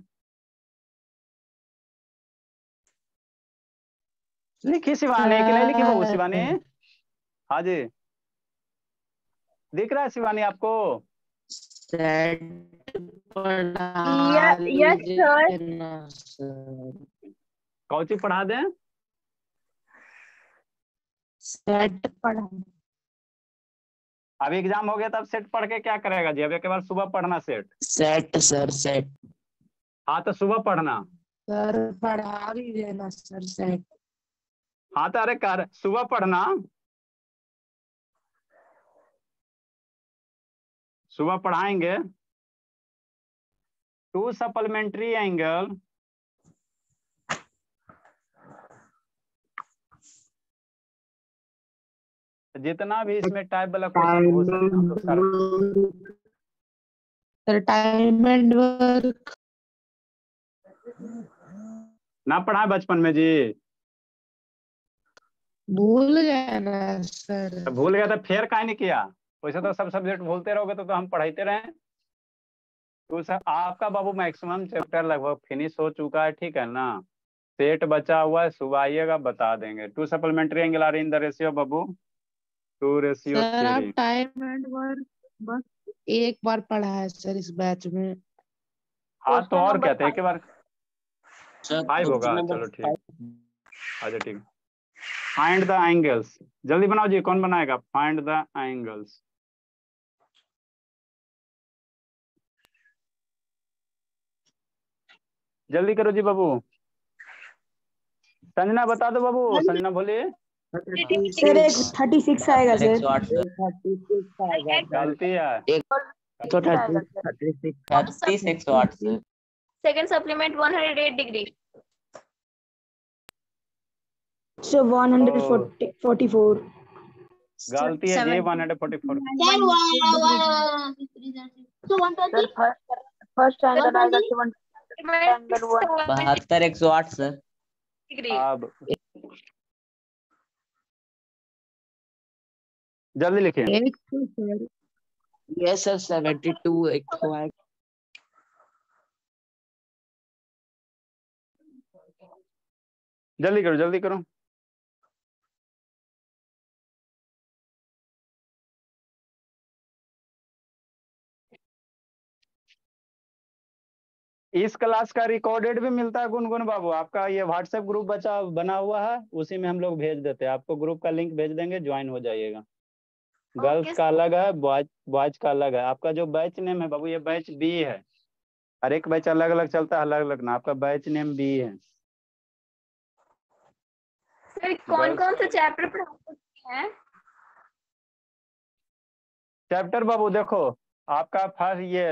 लिखिए शिवानी कि नहीं लिखी बाबू, शिवानी। हाँ जी दिख रहा है शिवानी आपको? सेट पढ़ा यस सर। लीजिए ना सर। कौन सी पढ़ा दें? सेट पढ़ा। अभी एग्जाम हो गया तब सेट पढ़ के क्या करेगा जी, अब एक बार सुबह पढ़ना सेट। Set sir set. हाँ तो सुबह पढ़ना। सर पढ़ा भी देना सर सेट। हाँ तो अरे कर सुबह पढ़ना, सुबह पढ़ाएंगे। टू सप्लीमेंट्री एंगल जितना भी इसमें टाइप वाला क्वेश्चन हो सके हम लोग sir. Sir time and work ना पढ़ाए बचपन में जी, भूल गए ना सर। तो भूल गया तो फिर काहे नहीं किया, वैसे तो सब सब्जेक्ट भूलते रहोगे तो हम पढ़ाते रहे। तो सर आपका बाबू मैक्सिमम चैप्टर लगभग फिनिश हो चुका है, ठीक है ना, सेट बचा हुआ है, सुबह आइएगा बता देंगे। Two supplementary angles are in the ratio बाबू 2:3। सर आप टाइम एंड वर्क बस एक बार पढ़ा है सर इस बैच में। हाँ तो क्वेश्चन और नंबर क्या था, एक 5। बार सर 5 होगा, चलो ठीक। अच्छा ठीक। फाइंड द एंगल्स, जल्दी बनाओ जी, कौन बनाएगा? Find the angles. जल्दी करो जी बाबू। संजना बता दो बाबू, संजना बोलिए। सर एक 36 आएगा सर सर। 108 सर। 36 आएगा सर। गलती है। तो 36 आएगा sir. 36 36 108 sir. Second supplement 108 degree. Sir 144। गलती है जी, 144। सर तो 120 सर फर्स्ट एंगल आएगा 120 एंगल 1। 72 108 सर। degree. अब जल्दी लिखिए। एक तो सर ये सर 72 एक तो आएगा। जल्दी करो जल्दी करो। इस क्लास का रिकॉर्डेड भी मिलता है गुनगुन बाबू, आपका ये व्हाट्सएप ग्रुप बचा बना हुआ है, उसी में हम लोग भेज देते हैं आपको, ग्रुप का लिंक भेज देंगे, ज्वाइन हो जाइएगा। गर्ल्स का अलग है, बॉयज का अलग है। आपका जो बैच नेम है बाबू, ये बैच बी है। हर एक बैच अलग अलग चलता है, अलग अलग ना, आपका बैच नेम बी है। सर कौन गर्ल्स कौन से चैप्टर पढ़ा सकते हैं? चैप्टर बाबू देखो, आपका फर्स्ट ये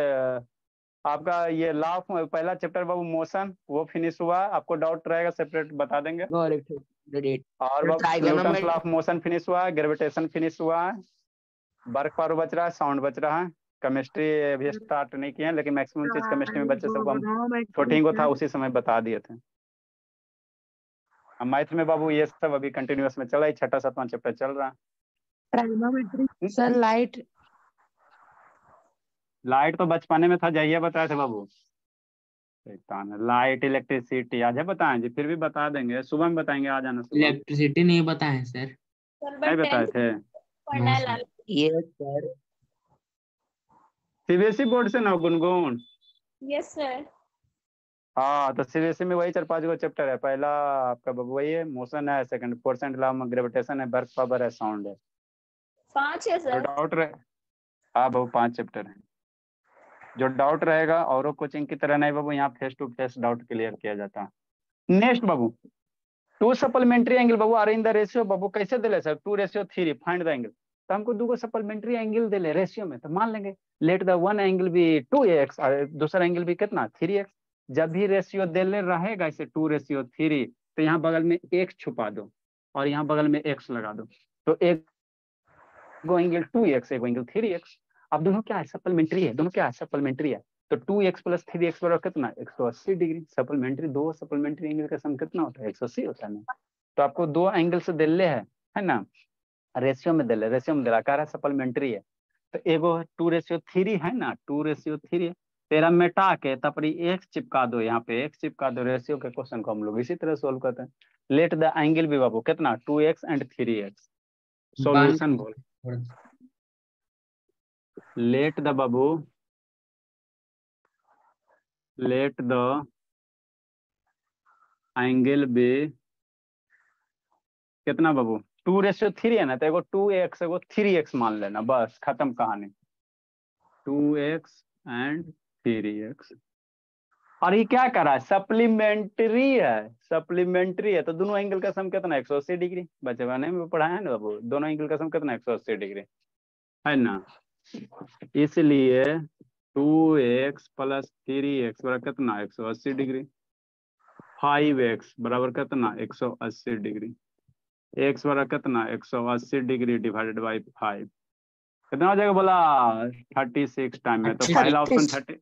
आपका ये लॉ ऑफ पहला चैप्टर बाबू मोशन, वो फिनिश हुआ। आपको डाउट रहेगा सेपरेट बता देंगे। और एक डेट और बाबू Newton law of motion finish हुआ है, ग्रेविटेशन फिनिश हुआ है, वर्क पावर बच रहा है, साउंड बच रहा है। केमिस्ट्री अभी स्टार्ट नहीं किए हैं, लेकिन मैक्सिमम चीज केमिस्ट्री में बच्चे सबको हम छोटी को था उसी समय बता दिए थे। मैथ में बाबू ये सब अभी कंटिन्यूअस में चला ही, 6वां 7वां चैप्टर चल रहा है। ट्राइगोनोमेट्री सर लाइट लाइट तो बचपने में था, जाइए बताए थे बाबू। लाइट इलेक्ट्रिसिटी आज है बताएं जी, फिर भी बता देंगे, सुबह में बताएंगे, आ जाना सुबह। इलेक्ट्रिसिटी नहीं बताए सर। सर नहीं बट बताए 10th थे। पढ़ना है लाल। ये सर सीबीएसई बोर्ड से ना गुनगुन। Yes sir. हाँ तो सीबीएसई में वही 4-5 गो चैप्टर है। पहला आपका बाबू वही है, मोशन है, second percent law of gravitation है, वर्क पावर है, साउंड है। 5 है जो सर। डाउट रहे, हाँ बाबू 5 चैप्टर है। जो डाउट रहेगा, और कोचिंग की तरह नहीं बाबू, यहाँ face to face doubt clear किया जाता है। नेक्स्ट बाबू, टू सप्लीमेंट्री एंगल बाबू आर इन द रेशियो। बाबू कैसे दिले सर? 2:3 find the angle. तो हमको 2 सप्लीमेंट्री एंगल दिले रेशियो में, तो मान लेंगे लेट द वन एंगल भी 2x और दूसरा एंगल भी कितना 3x। जब भी रेशियो दिले रहेगा इसे 2:3, तो यहाँ बगल में x छुपा दो और यहाँ बगल में x लगा दो, तो एक एंगल 2x, एक एंगल 3x। अब दोनों क्या है? सप्लीमेंट्री है। दोनों क्या है? सप्लीमेंट्री है। तो 2x + 3x बराबर कितना? 180 डिग्री। सप्लीमेंट्री, 2 सप्लीमेंट्री एंगल का सम कितना होता है? 180 होता है ना। तो आपको 2 एंगल से दिले है ना, रेशियो में दिले, रेशियो में दिला, कह रहा है सप्लीमेंट्री है। तो एगो 2:3 है ना, 2:3 तेरा मिटा के तपरी एक चिपका दो, यहाँ पे एक चिपका दो। रेशियो के क्वेश्चन को हम लोग इसी तरह सोल्व करते हैं। लेट द एंगल भी बाबू कितना? 2x and 3x। सॉल्यूशन बोल। लेट द बाबू, लेट द एंगल बी कितना बाबू? 2:3 है ना, तो एगो 2x एगो 3x मान लेना, बस खत्म कहानी। 2x and 3x। और ये क्या कर रहा है? सप्लीमेंट्री है, सप्लीमेंट्री है। तो दोनों एंगल का सम कितना? 180 डिग्री। बच्चे बने में पढ़ा है ना बाबू, दोनों एंगल का सम कितना? 180 डिग्री है ना। इसलिए 2x + 3x बराबर कितना? 180 डिग्री। 5x बराबर कितना? 180 डिग्री। x बराबर कितना? 180 डिग्री डिवाइडेड बाई 5 कितना हो जाएगा बोला? 36 टाइम में। तो पहला ऑप्शन 30,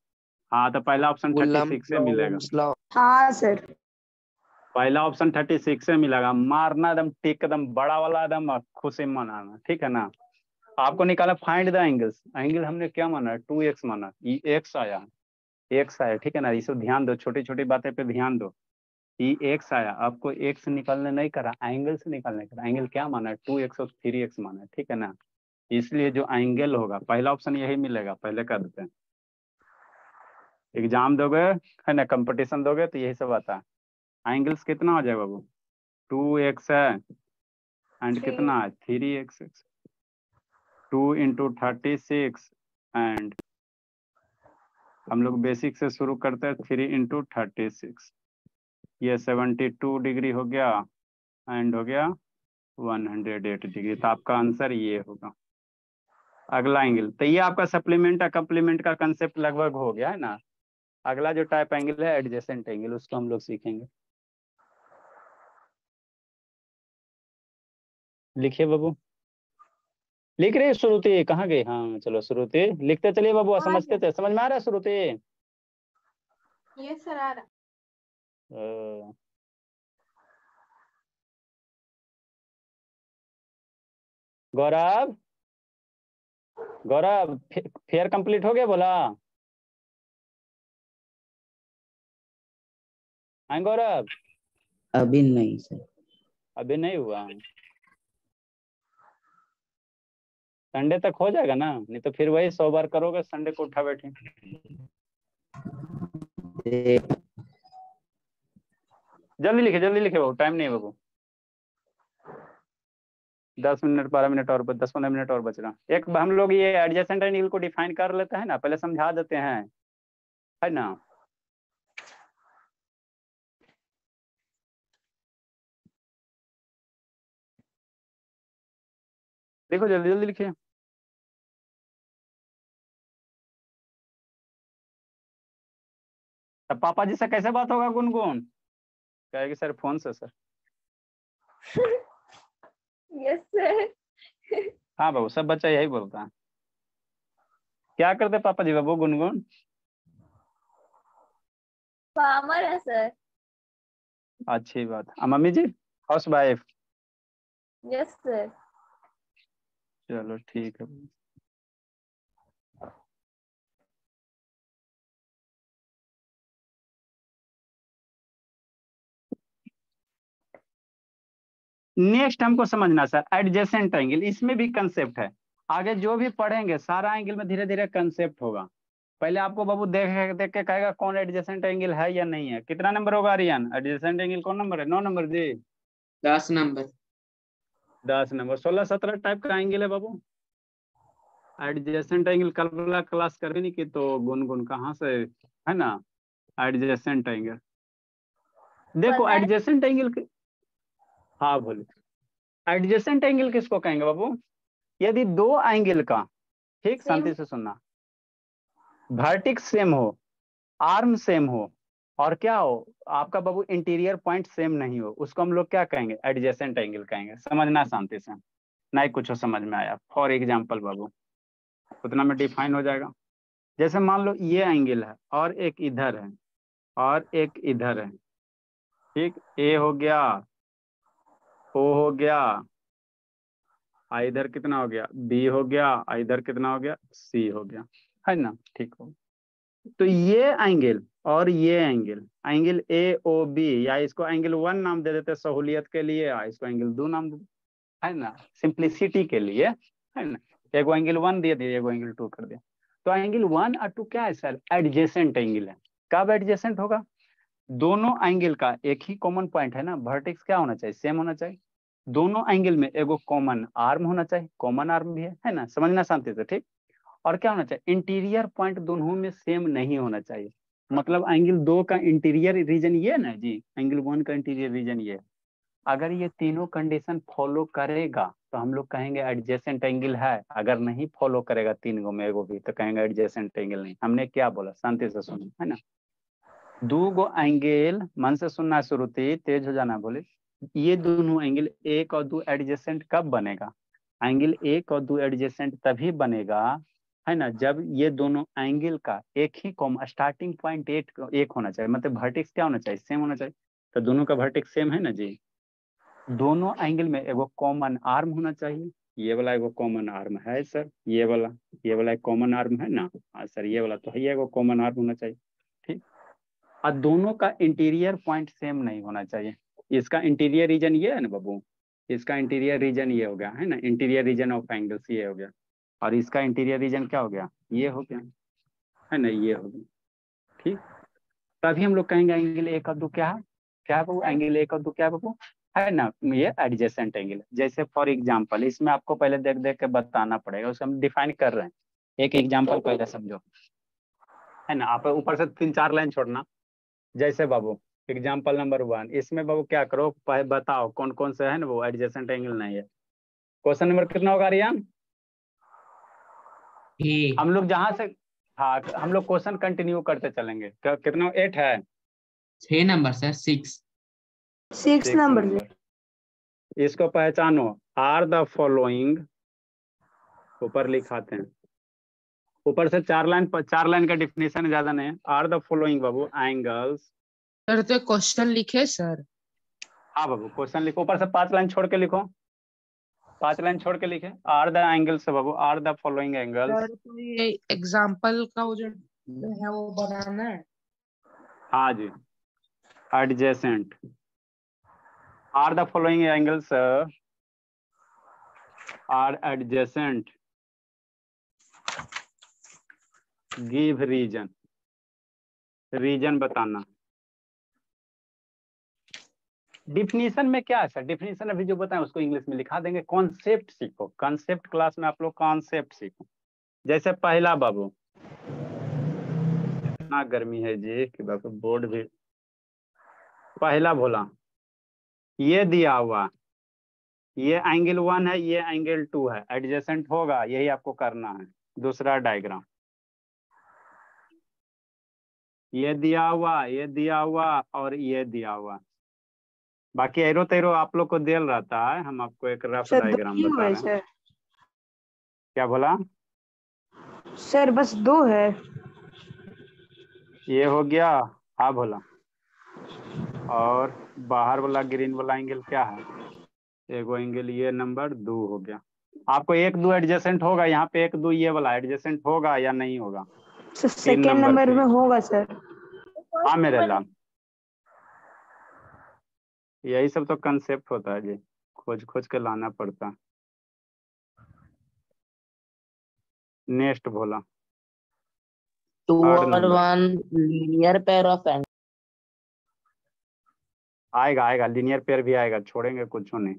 हाँ तो पहला ऑप्शन 36 से मिलेगा। हाँ सर। पहला ऑप्शन 36 से मिलेगा। मारना एकदम टिक, एकदम बड़ा वाला, एकदम खुशी मनाना, ठीक है ना। आपको निकाला फाइंड द एंगल्स। एंगल हमने क्या माना? 2x माना, ये x आया, x आया, ठीक है ना। ये सब ध्यान दो, छोटी छोटी बातें पे ध्यान दो। ई एक्स आया, आपको एक्स निकालने नहीं करा, एंगल से निकालने करा। एंगल क्या माना है, 2x और 3x माना है, ठीक है ना। इसलिए जो एंगल होगा पहला ऑप्शन यही मिलेगा, पहले कर देते हैं। एग्जाम दोगे है ना, कंपटीशन दोगे तो यही सब आता है। एंगल्स कितना हो जाएगा बाबू, 2x है एंड कितना है 3x, 2 इंटू 36 एंड हम लोग बेसिक से शुरू करते हैं, 3 इंटू 36, ये 72 डिग्री हो गया एंड हो गया 108 डिग्री। तो आपका आंसर ये होगा। अगला एंगल, तो ये आपका सप्लीमेंट और कम्प्लीमेंट का कंसेप्ट लगभग हो गया है ना। अगला जो टाइप एंगल है एडजेसेंट एंगल, उसको हम लोग सीखेंगे। लिखिए बाबू, लिख रहे श्रुति, कहाँ गए? हाँ चलो श्रुति लिखते चलिए बाबू, समझते थे, समझ में आ रहा है श्रुति? यस सर आ रहा। गौरव, गौरव फेयर कंप्लीट हो गया बोला? हाँ गौरव, अभी नहीं सर। अभी नहीं हुआ, संडे तक हो जाएगा ना, नहीं तो फिर वही 100 बार करोगे, संडे को उठा बैठे। जल्दी लिखे बाबू, टाइम नहीं है बाबू, 10 मिनट 12 मिनट और 10-15 मिनट और बच रहा। एक हम लोग ये एडजेसेंट एंगल को डिफाइन कर लेते हैं ना, पहले समझा देते हैं है ना। देखो जल्दी जल्दी लिखिए। तब पापा जी से कैसे बात होगा गुनगुन? कहेगी सर फोन से सर। Yes sir. हाँ बाबू, सब बच्चा यही बोलता है। क्या करते पापा जी बाबू गुनगुन? फार्मर है सर। अच्छी बात। मम्मी जी हाउस वाइफ? Yes sir. चलो ठीक है। नेक्स्ट हमको समझना सर एडजेसेंट एंगल, इसमें भी कंसेप्ट है। आगे जो भी पढ़ेंगे सारा एंगल में धीरे धीरे कंसेप्ट होगा। पहले आपको बाबू देख देख के कहेगा कौन एडजेसेंट एंगल है या नहीं है। कितना नंबर होगा आर्यन, एडजेसेंट एंगल कौन नंबर है? 9 नंबर जी। 10 नंबर। 10 नंबर। 16-17 टाइप का एंगल है बाबू एडजेसेंट एंगल। कल वाला क्लास कर भी नहीं की तो गुनगुन कहाँ से है ना। एडजेसेंट एंगल देखो, एडजेसेंट एंगल हाँ बोले, एडजेसेंट एंगल किसको कहेंगे बाबू? यदि दो एंगल का, ठीक शांति से सुनना, वर्टिक्स सेम हो, आर्म सेम हो और क्या हो आपका बाबू इंटीरियर पॉइंट सेम नहीं हो, उसको हम लोग क्या कहेंगे? एडजेसेंट एंगल कहेंगे। समझना शांति से, नहीं कुछ समझ में आया फॉर एग्जाम्पल बाबू उतना में डिफाइन हो जाएगा। जैसे मान लो ये एंगल है और एक इधर है और एक इधर है, ठीक। ए हो गया, ओ हो गया, इधर कितना हो गया, बी हो गया, इधर कितना हो गया, सी हो गया, है ना। ठीक हो, तो ये एंगल और ये angle, angle A O B, या इसको एंगल 1 नाम दे देते सहूलियत के लिए, या इसको एंगल 2 नाम दे, है ना, सिंप्लिसिटी के लिए, है ना। एगो एंगल 1 दे दिया, एगो एंगल 2 कर दिया। तो एंगल 1 और 2 क्या है सर? एडजेसेंट एंगल है। कब एडजेसेंट होगा? दोनों एंगल का एक ही कॉमन पॉइंट है ना, वर्टेक्स क्या होना चाहिए? सेम होना चाहिए। दोनों एंगल में एगो कॉमन आर्म होना चाहिए, कॉमन आर्म भी है ना, समझना शांति से, ठीक। और क्या होना चाहिए? इंटीरियर पॉइंट दोनों में सेम नहीं होना चाहिए। मतलब एंगल 2 का इंटीरियर रीजन ये है ना जी, एंगल 1 का इंटीरियर रीजन ये है। अगर ये तीनों कंडीशन फॉलो करेगा तो हम लोग कहेंगे एडजेसेंट एंगल है। अगर नहीं फॉलो करेगा तीन गो में एगो भी तो कहेंगे एडजेसेंट एंगल नहीं। हमने क्या बोला, शांति से सुनो, है ना। दो गो एंगल, मन से सुनना, श्रुति तेज हो जाना बोले। ये दोनों एंगल 1 और 2 एडजेसेंट कब बनेगा? एंगल 1 और 2 एडजेसेंट तभी बनेगा, है ना, जब ये दोनों एंगल का एक ही कॉम स्टार्टिंग पॉइंट एक होना चाहिए। मतलब वर्टेक्स क्या होना चाहिए? सेम होना चाहिए। तो दोनों का वर्टेक्स सेम है ना जी। दोनों एंगल में एगो कॉमन आर्म होना चाहिए। ये वाला एगो कॉमन आर्म है सर, ये वाला एक कॉमन आर्म है ना। हाँ सर, ये वाला तो है, एगो कॉमन आर्म होना चाहिए, ठीक। और दोनों का इंटीरियर पॉइंट सेम नहीं होना चाहिए। इसका इंटीरियर रीजन ये है ना बाबू, इसका इंटीरियर रीजन ये हो गया है ना, इंटीरियर रीजन ऑफ एंगल्स ये हो गया, और इसका इंटीरियर रीजन क्या हो गया, ये हो गया है ना, ये हो गया। ठीक, तभी हम लोग कहेंगे एंगल ए का दो क्या है, क्या है बाबू, एंगल ए का दो क्या है बाबू, है ना, ये एडजेसेंट एंगल। जैसे फॉर एग्जांपल इसमें आपको पहले देख देख के बताना पड़ेगा, उसे हम डिफाइन कर रहे हैं। एक एग्जांपल पहले समझो, है ना, आप ऊपर से 3-4 लाइन छोड़ना। जैसे बाबू एग्जांपल नंबर 1, इसमें बाबू क्या करो, बताओ कौन कौन से है ना वो एडजेसेंट एंगल नहीं है। क्वेश्चन नंबर कितना होगा रियान? हम लोग जहां से, हाँ हम लोग क्वेश्चन कंटिन्यू करते चलेंगे। कितना 8 है? 6 नंबर सर, 6। 6 नंबर। इसको पहचानो, आर द फॉलोइंग, ऊपर लिखाते हैं, ऊपर से 4 लाइन का डिफिनेशन ज्यादा नहीं है। आर द फॉलोइंग बाबू एंगल्स। सर तो क्वेश्चन लिखे सर। हाँ बाबू क्वेश्चन लिखो, ऊपर से 5 लाइन छोड़ के लिखो, 5 लाइन छोड़ के लिखे। आर द एंगल्स बाबू, are the following angles. Sir तो ये एग्जांपल का वो जो है वो बनाना है। हाँ जी, adjacent, are the following angles are adjacent, give reason, reason बताना। डिफिनीशन में क्या है सर, डिफिनीशन अभी जो बताएं उसको इंग्लिश में लिखा देंगे। कॉन्सेप्ट सीखो, कॉन्सेप्ट क्लास में आप लोग कॉन्सेप्ट सीखो। जैसे पहला बाबू, इतना गर्मी है जी कि बाबू बोर्ड भी, पहला बोला ये दिया हुआ, ये एंगल 1 है, ये एंगल 2 है, एडजेसेंट होगा, यही आपको करना है। दूसरा डायग्राम, ये दिया हुआ, ये दिया हुआ और ये दिया हुआ, बाकी एरो तेरो आप लोग को देल रहता है, हम आपको एक रफ सर 2 डायग्राम ही बता हुए रहे हैं। सर। क्या बोला? सर बस 2 है। ये हो गया, हाँ बोला। और बाहर वाला ग्रीन वाला एंगल क्या है, एगो एंगल ये नंबर 2 हो गया। आपको 1-2 एडजेसेंट होगा, यहाँ पे 1-2 ये वाला एडजेसेंट होगा या नहीं होगा? सर 3 सेकेंड नंबर नंबर पे, में होगा सर। हाँ मेरे लाल, यही सब तो कंसेप्ट होता है जी, खोज खोज के लाना पड़ता है। नेक्स्ट बोला, 2 थर्ड और number 1 linear pair of angle. आएगा, आएगा लीनियर पेयर भी आएगा, छोड़ेंगे कुछ नहीं।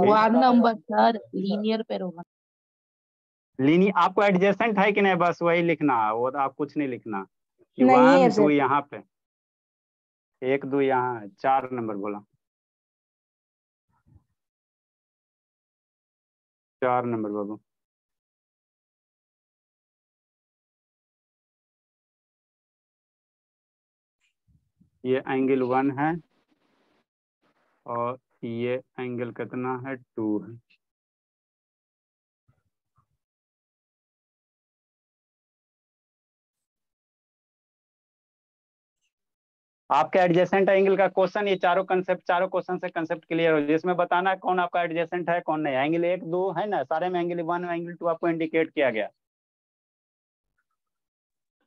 1 नंबर सर लीनियर पेयर होगा। लीनी आपको एडजेसेंट है कि नहीं, बस वही लिखना है, वो तो आप कुछ नहीं लिखना कि नहीं है 1-2 सर। यहाँ पे, 1-2 यहाँ है। 4 नंबर बोला, 4 नंबर बाबू, ये एंगल 1 है और ये एंगल कितना है, 2 है। आपके एडजेसेंट एंगल का क्वेश्चन, ये चारों कंसेप्ट, चारों क्वेश्चन से कंसेप्ट क्लियर हो जाए। इसमें बताना है कौन आपका एडजेसेंट है कौन नहीं। एंगल 1-2 है ना, सारे में एंगल 1 और एंगल 2 आपको इंडिकेट किया गया,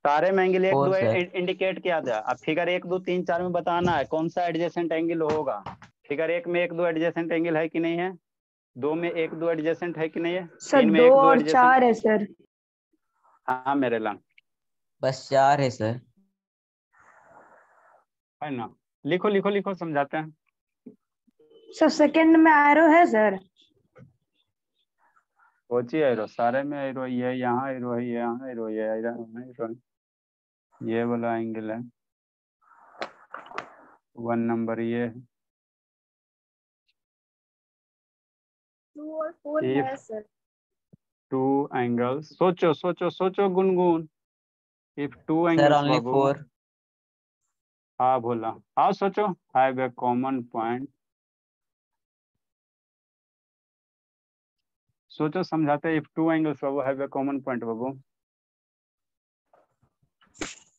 सारे में एंगल 1-2 4 सर। इंडिकेट किया गया। अब फिगर 1-2-3-4 में बताना है कौन सा एडजेसेंट एंगल होगा। फिगर 1 में 1-2 एडजेसेंट एंगल है कि नहीं है, 2 में 1-2 एडजेसेंट है कि नहीं है, सर 3 में 2 1-2 और एडजेसेंट। 4 है सर। हाँ मेरे लाल, बस 4 है सर। है ना, लिखो लिखो लिखो, समझाते हैं। सर सेकंड में एरो है सर। सोचिए एरो, सारे में एरो, ये यहाँ एरो है, यहाँ एरो, ये एरो, ये वाला एंगल है 1 नंबर, ये है। 2 और 4 If है सर। 2 angles, सोचो सोचो सोचो Gungun, if 2 sir angles only बाबू, 4। हाँ बोला, हाँ सोचो, हैव ए कॉमन पॉइंट, सोचो समझाते। if 2 angles Babu have a common point Babu,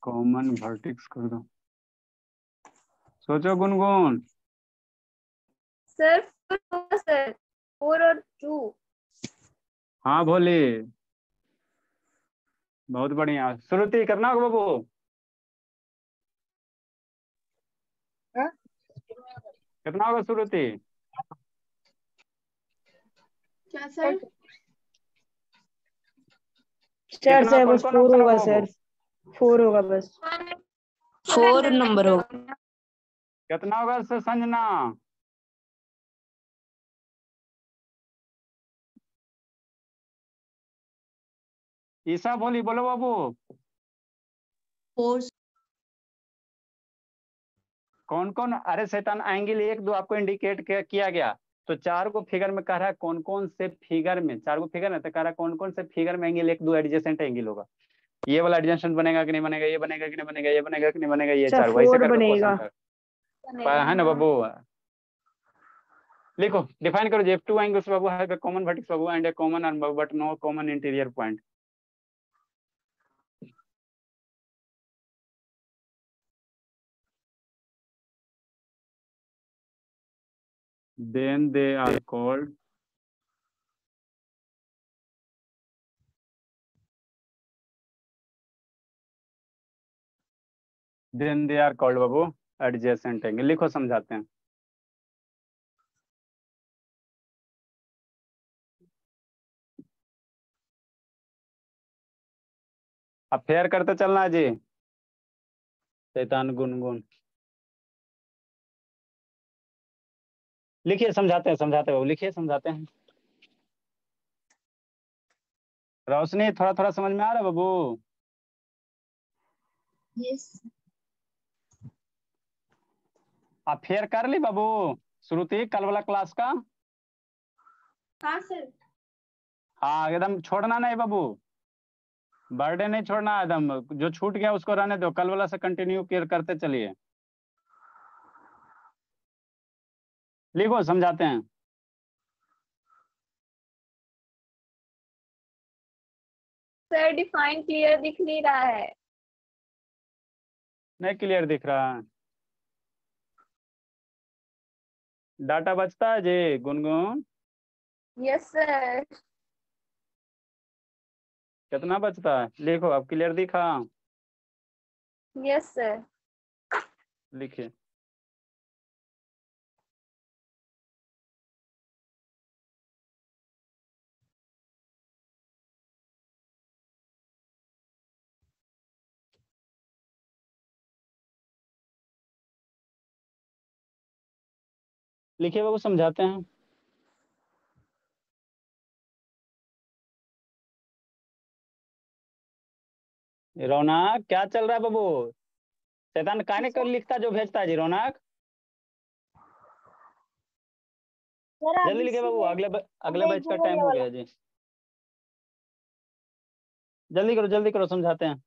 common vertex कर दो, सोचो गुनगुन। सर 4 होगा सर, 4 और 2। हाँ भोले, बहुत बढ़िया, श्रुति करना होगा बाबू। कितना होगा श्रुति? क्या सर? सर कितना बस कौन 4 ऑप्शन होगा होगा सर, 4 होगा बस। 4 नंबर होगा। कितना होगा सर संजना? ईसा बोली, बोलो बाबू। 4। कौन कौन, अरे शैतान एंगल 1 2 आपको इंडिकेट किया गया, तो 4 को फिगर में कह रहा है कौन कौन से फिगर में, 4 को फिगर में तो कह रहा है कौन कौन से फिगर में एंगल 1 2 एडजेसेंट एंगल होगा। ये वाला एडजेसेंट बनेगा कि नहीं बनेगा, ये बनेगा कि नहीं बनेगा, ये बनेगा कि नहीं बनेगा, ये अच्छा 4 वैसे 4 करके बनेगा। क्वेश्चन है ना बाबू। लिखो, डिफाइन करो, if two angles Babu have a common vertex Babu and a common arm Babu but no common interior point, then they are called Babu adjacent angle। लिखो, समझाते हैं। अब फेयर करते चलना है जी, शैतान गुनगुन। लिखिए, समझाते हैं, समझाते हैं बाबू, लिखिए, समझाते हैं। रोशनी थोड़ा थोड़ा समझ में आ रहा है बाबू? यस। आप फेयर कर ली बाबू? श्रुति कल वाला क्लास का? हाँ सर। हाँ, एकदम छोड़ना नहीं बाबू, बर्थडे नहीं छोड़ना है एकदम, जो छूट गया उसको रहने दो, कल वाला से कंटिन्यू करते चलिए। लिखो, समझाते हैं। सर डिफाइन क्लियर दिख नहीं रहा है। नहीं क्लियर दिख रहा है? डाटा बचता है जी गुनगुन? Yes sir. कितना बचता है? लिखो, अब क्लियर दिखा? Yes sir. लिखिए। लिखिए बाबू, समझाते हैं। रौनक क्या चल रहा है बाबू? शैतान काहे कर लिखता जो भेजता है जी रौनक? जल्दी लिखिए बाबू, अगले बैच का टाइम हो गया जी। जल्दी करो, समझाते हैं।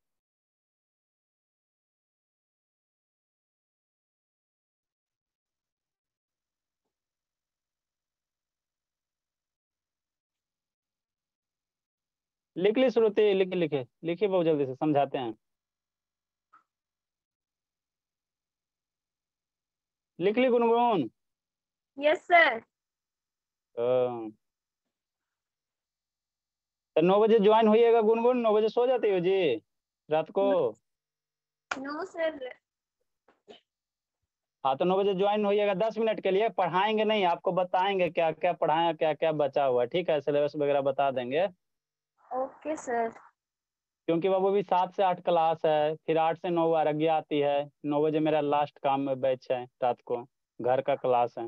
लिख ली श्रुति? लिखिए लिखिए बाबू, जल्दी से समझाते हैं। लिख ली गुनगुन? Yes sir. तो 9 बजे ज्वाइन होइएगा गुनगुन, 9 बजे सो जाती हो जी रात को? No sir. हाँ, तो 9 बजे ज्वाइन होइएगा, 10 मिनट के लिए पढ़ाएंगे नहीं, आपको बताएंगे क्या क्या पढ़ाया, क्या क्या बचा हुआ, ठीक है, सिलेबस वगैरह बता देंगे। Okay sir. क्योंकि बाबू अभी 7 से 8 क्लास है, फिर 8 से 9 आरग्या आती है, 9 बजे मेरा लास्ट काम में बैच है, रात को घर का क्लास है।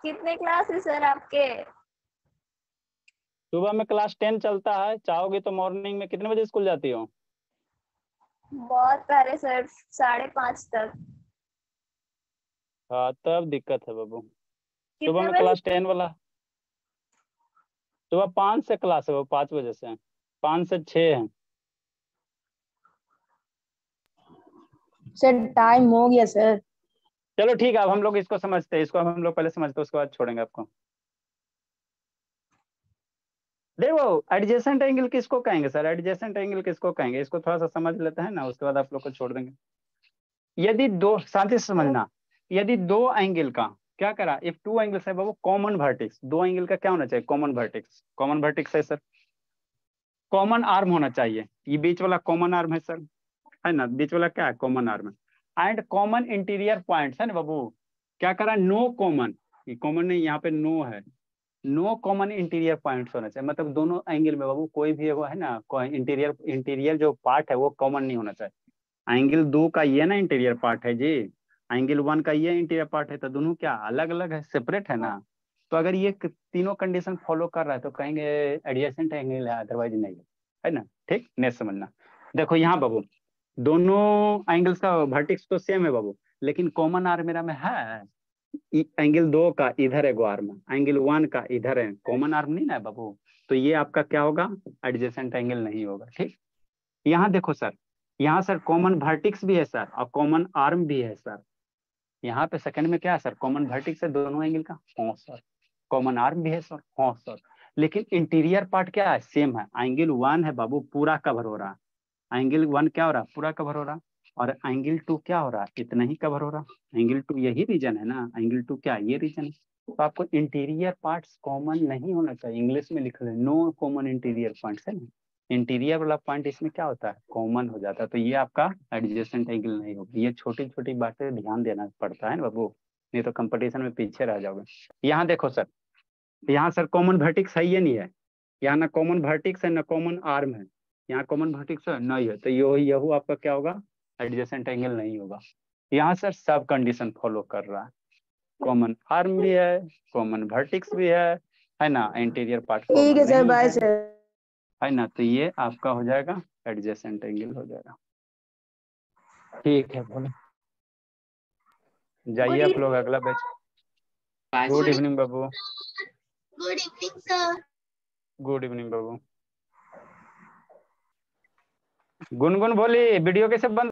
कितने क्लास है सर आपके? सुबह में क्लास 10 चलता है, चाहोगे तो मॉर्निंग में कितने बजे स्कूल जाती हो? बहुत पहले सर, 5:30 तक। हाँ, तब दिक्कत है बाबू। सुबह कितने में बजे? क्लास 10 वाला, सुबह 5 से क्लास है वो, 5 बजे से, 5 से 6 है। सर टाइम हो गया सर। चलो ठीक है, अब हम लोग इसको समझते हैं, इसको हम लोग पहले समझते हैं, उसके बाद छोड़ेंगे आपको। देखो, एडजेसेंट एंगल किसको कहेंगे सर? एडजेसेंट एंगल किसको कहेंगे, इसको थोड़ा सा समझ लेते हैं ना, उसके बाद आप लोग को छोड़ देंगे। यदि दो, शांति से समझना, यदि दो एंगल का क्या करा, इफ टू एंगल्स है बाबू कॉमन वर्टेक्स, दो एंगल का क्या होना चाहिए? Common vertex. कॉमन वर्टेक्स है सर, कॉमन आर्म होना चाहिए, ये बीच वाला कॉमन आर्म है सर, है ना, बीच वाला क्या है? कॉमन आर्म है। एंड कॉमन इंटीरियर पॉइंट्स है ना बाबू, क्या करा, नो कॉमन, कॉमन नहीं, यहाँ पे नो है, नो कॉमन इंटीरियर पॉइंट्स होना चाहिए, मतलब दोनों एंगल में बाबू कोई भी वो है ना, कोई इंटीरियर जो पार्ट है वो कॉमन नहीं होना चाहिए। एंगल 2 का ये ना इंटीरियर पार्ट है जी, एंगल 1 का ये इंटीरियर पार्ट है, तो दोनों क्या अलग अलग है, सेपरेट है ना। तो अगर ये तीनों कंडीशन फॉलो कर रहा है तो कहेंगे एडजेसेंट एंगल है, अदरवाइज नहीं है ना। ठीक, नेक्स्ट समझना। देखो यहाँ बाबू दोनों एंगल्स का वर्टेक्स तो सेम है बाबू, लेकिन कॉमन आर्म मेरा में है, एंगल 2 का इधर है आर्म, एंगल 1 का इधर है, कॉमन आर्म नहीं ना है बाबू, तो ये आपका क्या होगा, एडजेसेंट एंगल नहीं होगा। ठीक, यहाँ देखो सर, यहाँ सर कॉमन वर्टेक्स भी है सर और कॉमन आर्म भी है सर। यहाँ पे सेकंड में क्या है सर, कॉमन वर्टेक्स है दोनों एंगल का, हाँ सर। कॉमन आर्म भी है सर, हाँ सर। लेकिन इंटीरियर पार्ट क्या है, सेम है, एंगल 1 है बाबू पूरा कवर हो रहा है, एंगल 1 क्या हो रहा है, पूरा कवर हो रहा है, और एंगल 2 क्या हो रहा है, इतना ही कवर हो रहा है। एंगल 2 यही रीजन है ना, एंगल 2 क्या ये रीजन है। तो आपको इंटीरियर पार्ट्स कॉमन नहीं होना चाहिए, इंग्लिश में लिख ले नो कॉमन इंटीरियर पॉइंट्स है ना, इंटीरियर वाला पॉइंट इसमें क्या होता है, कॉमन हो जाता है, तो ये आपका एडजेसेंट एंगल नहीं होगा। ये छोटी छोटी बातें ध्यान देना पड़ता है ना बाबू, नहीं तो कंपटीशन में पीछे रह जाओगे। यहाँ देखो सर, यहाँ सर कॉमन वर्टेक्स है ये नहीं है, यहाँ ना कॉमन वर्टेक्स है ना कॉमन आर्म है, यहाँ कॉमन वर्टेक्स है नहीं है, तो यही आपका क्या होगा, एडजेसेंट एंगल नहीं होगा। यहाँ सर सब कंडीशन फॉलो कर रहा है, कॉमन आर्म भी है, कॉमन वर्टेक्स भी है ना, इंटीरियर पार्ट ठीक है सर, बाय सर। है ना, तो ये आपका हो जाएगा एडजेसेंट एंगल हो जाएगा। ठीक है, बोलो जाइए आप लोग अगला बैच। गुड इवनिंग बाबू। Good evening sir. Good evening बाबू। गुनगुन बोली वीडियो कैसे बंद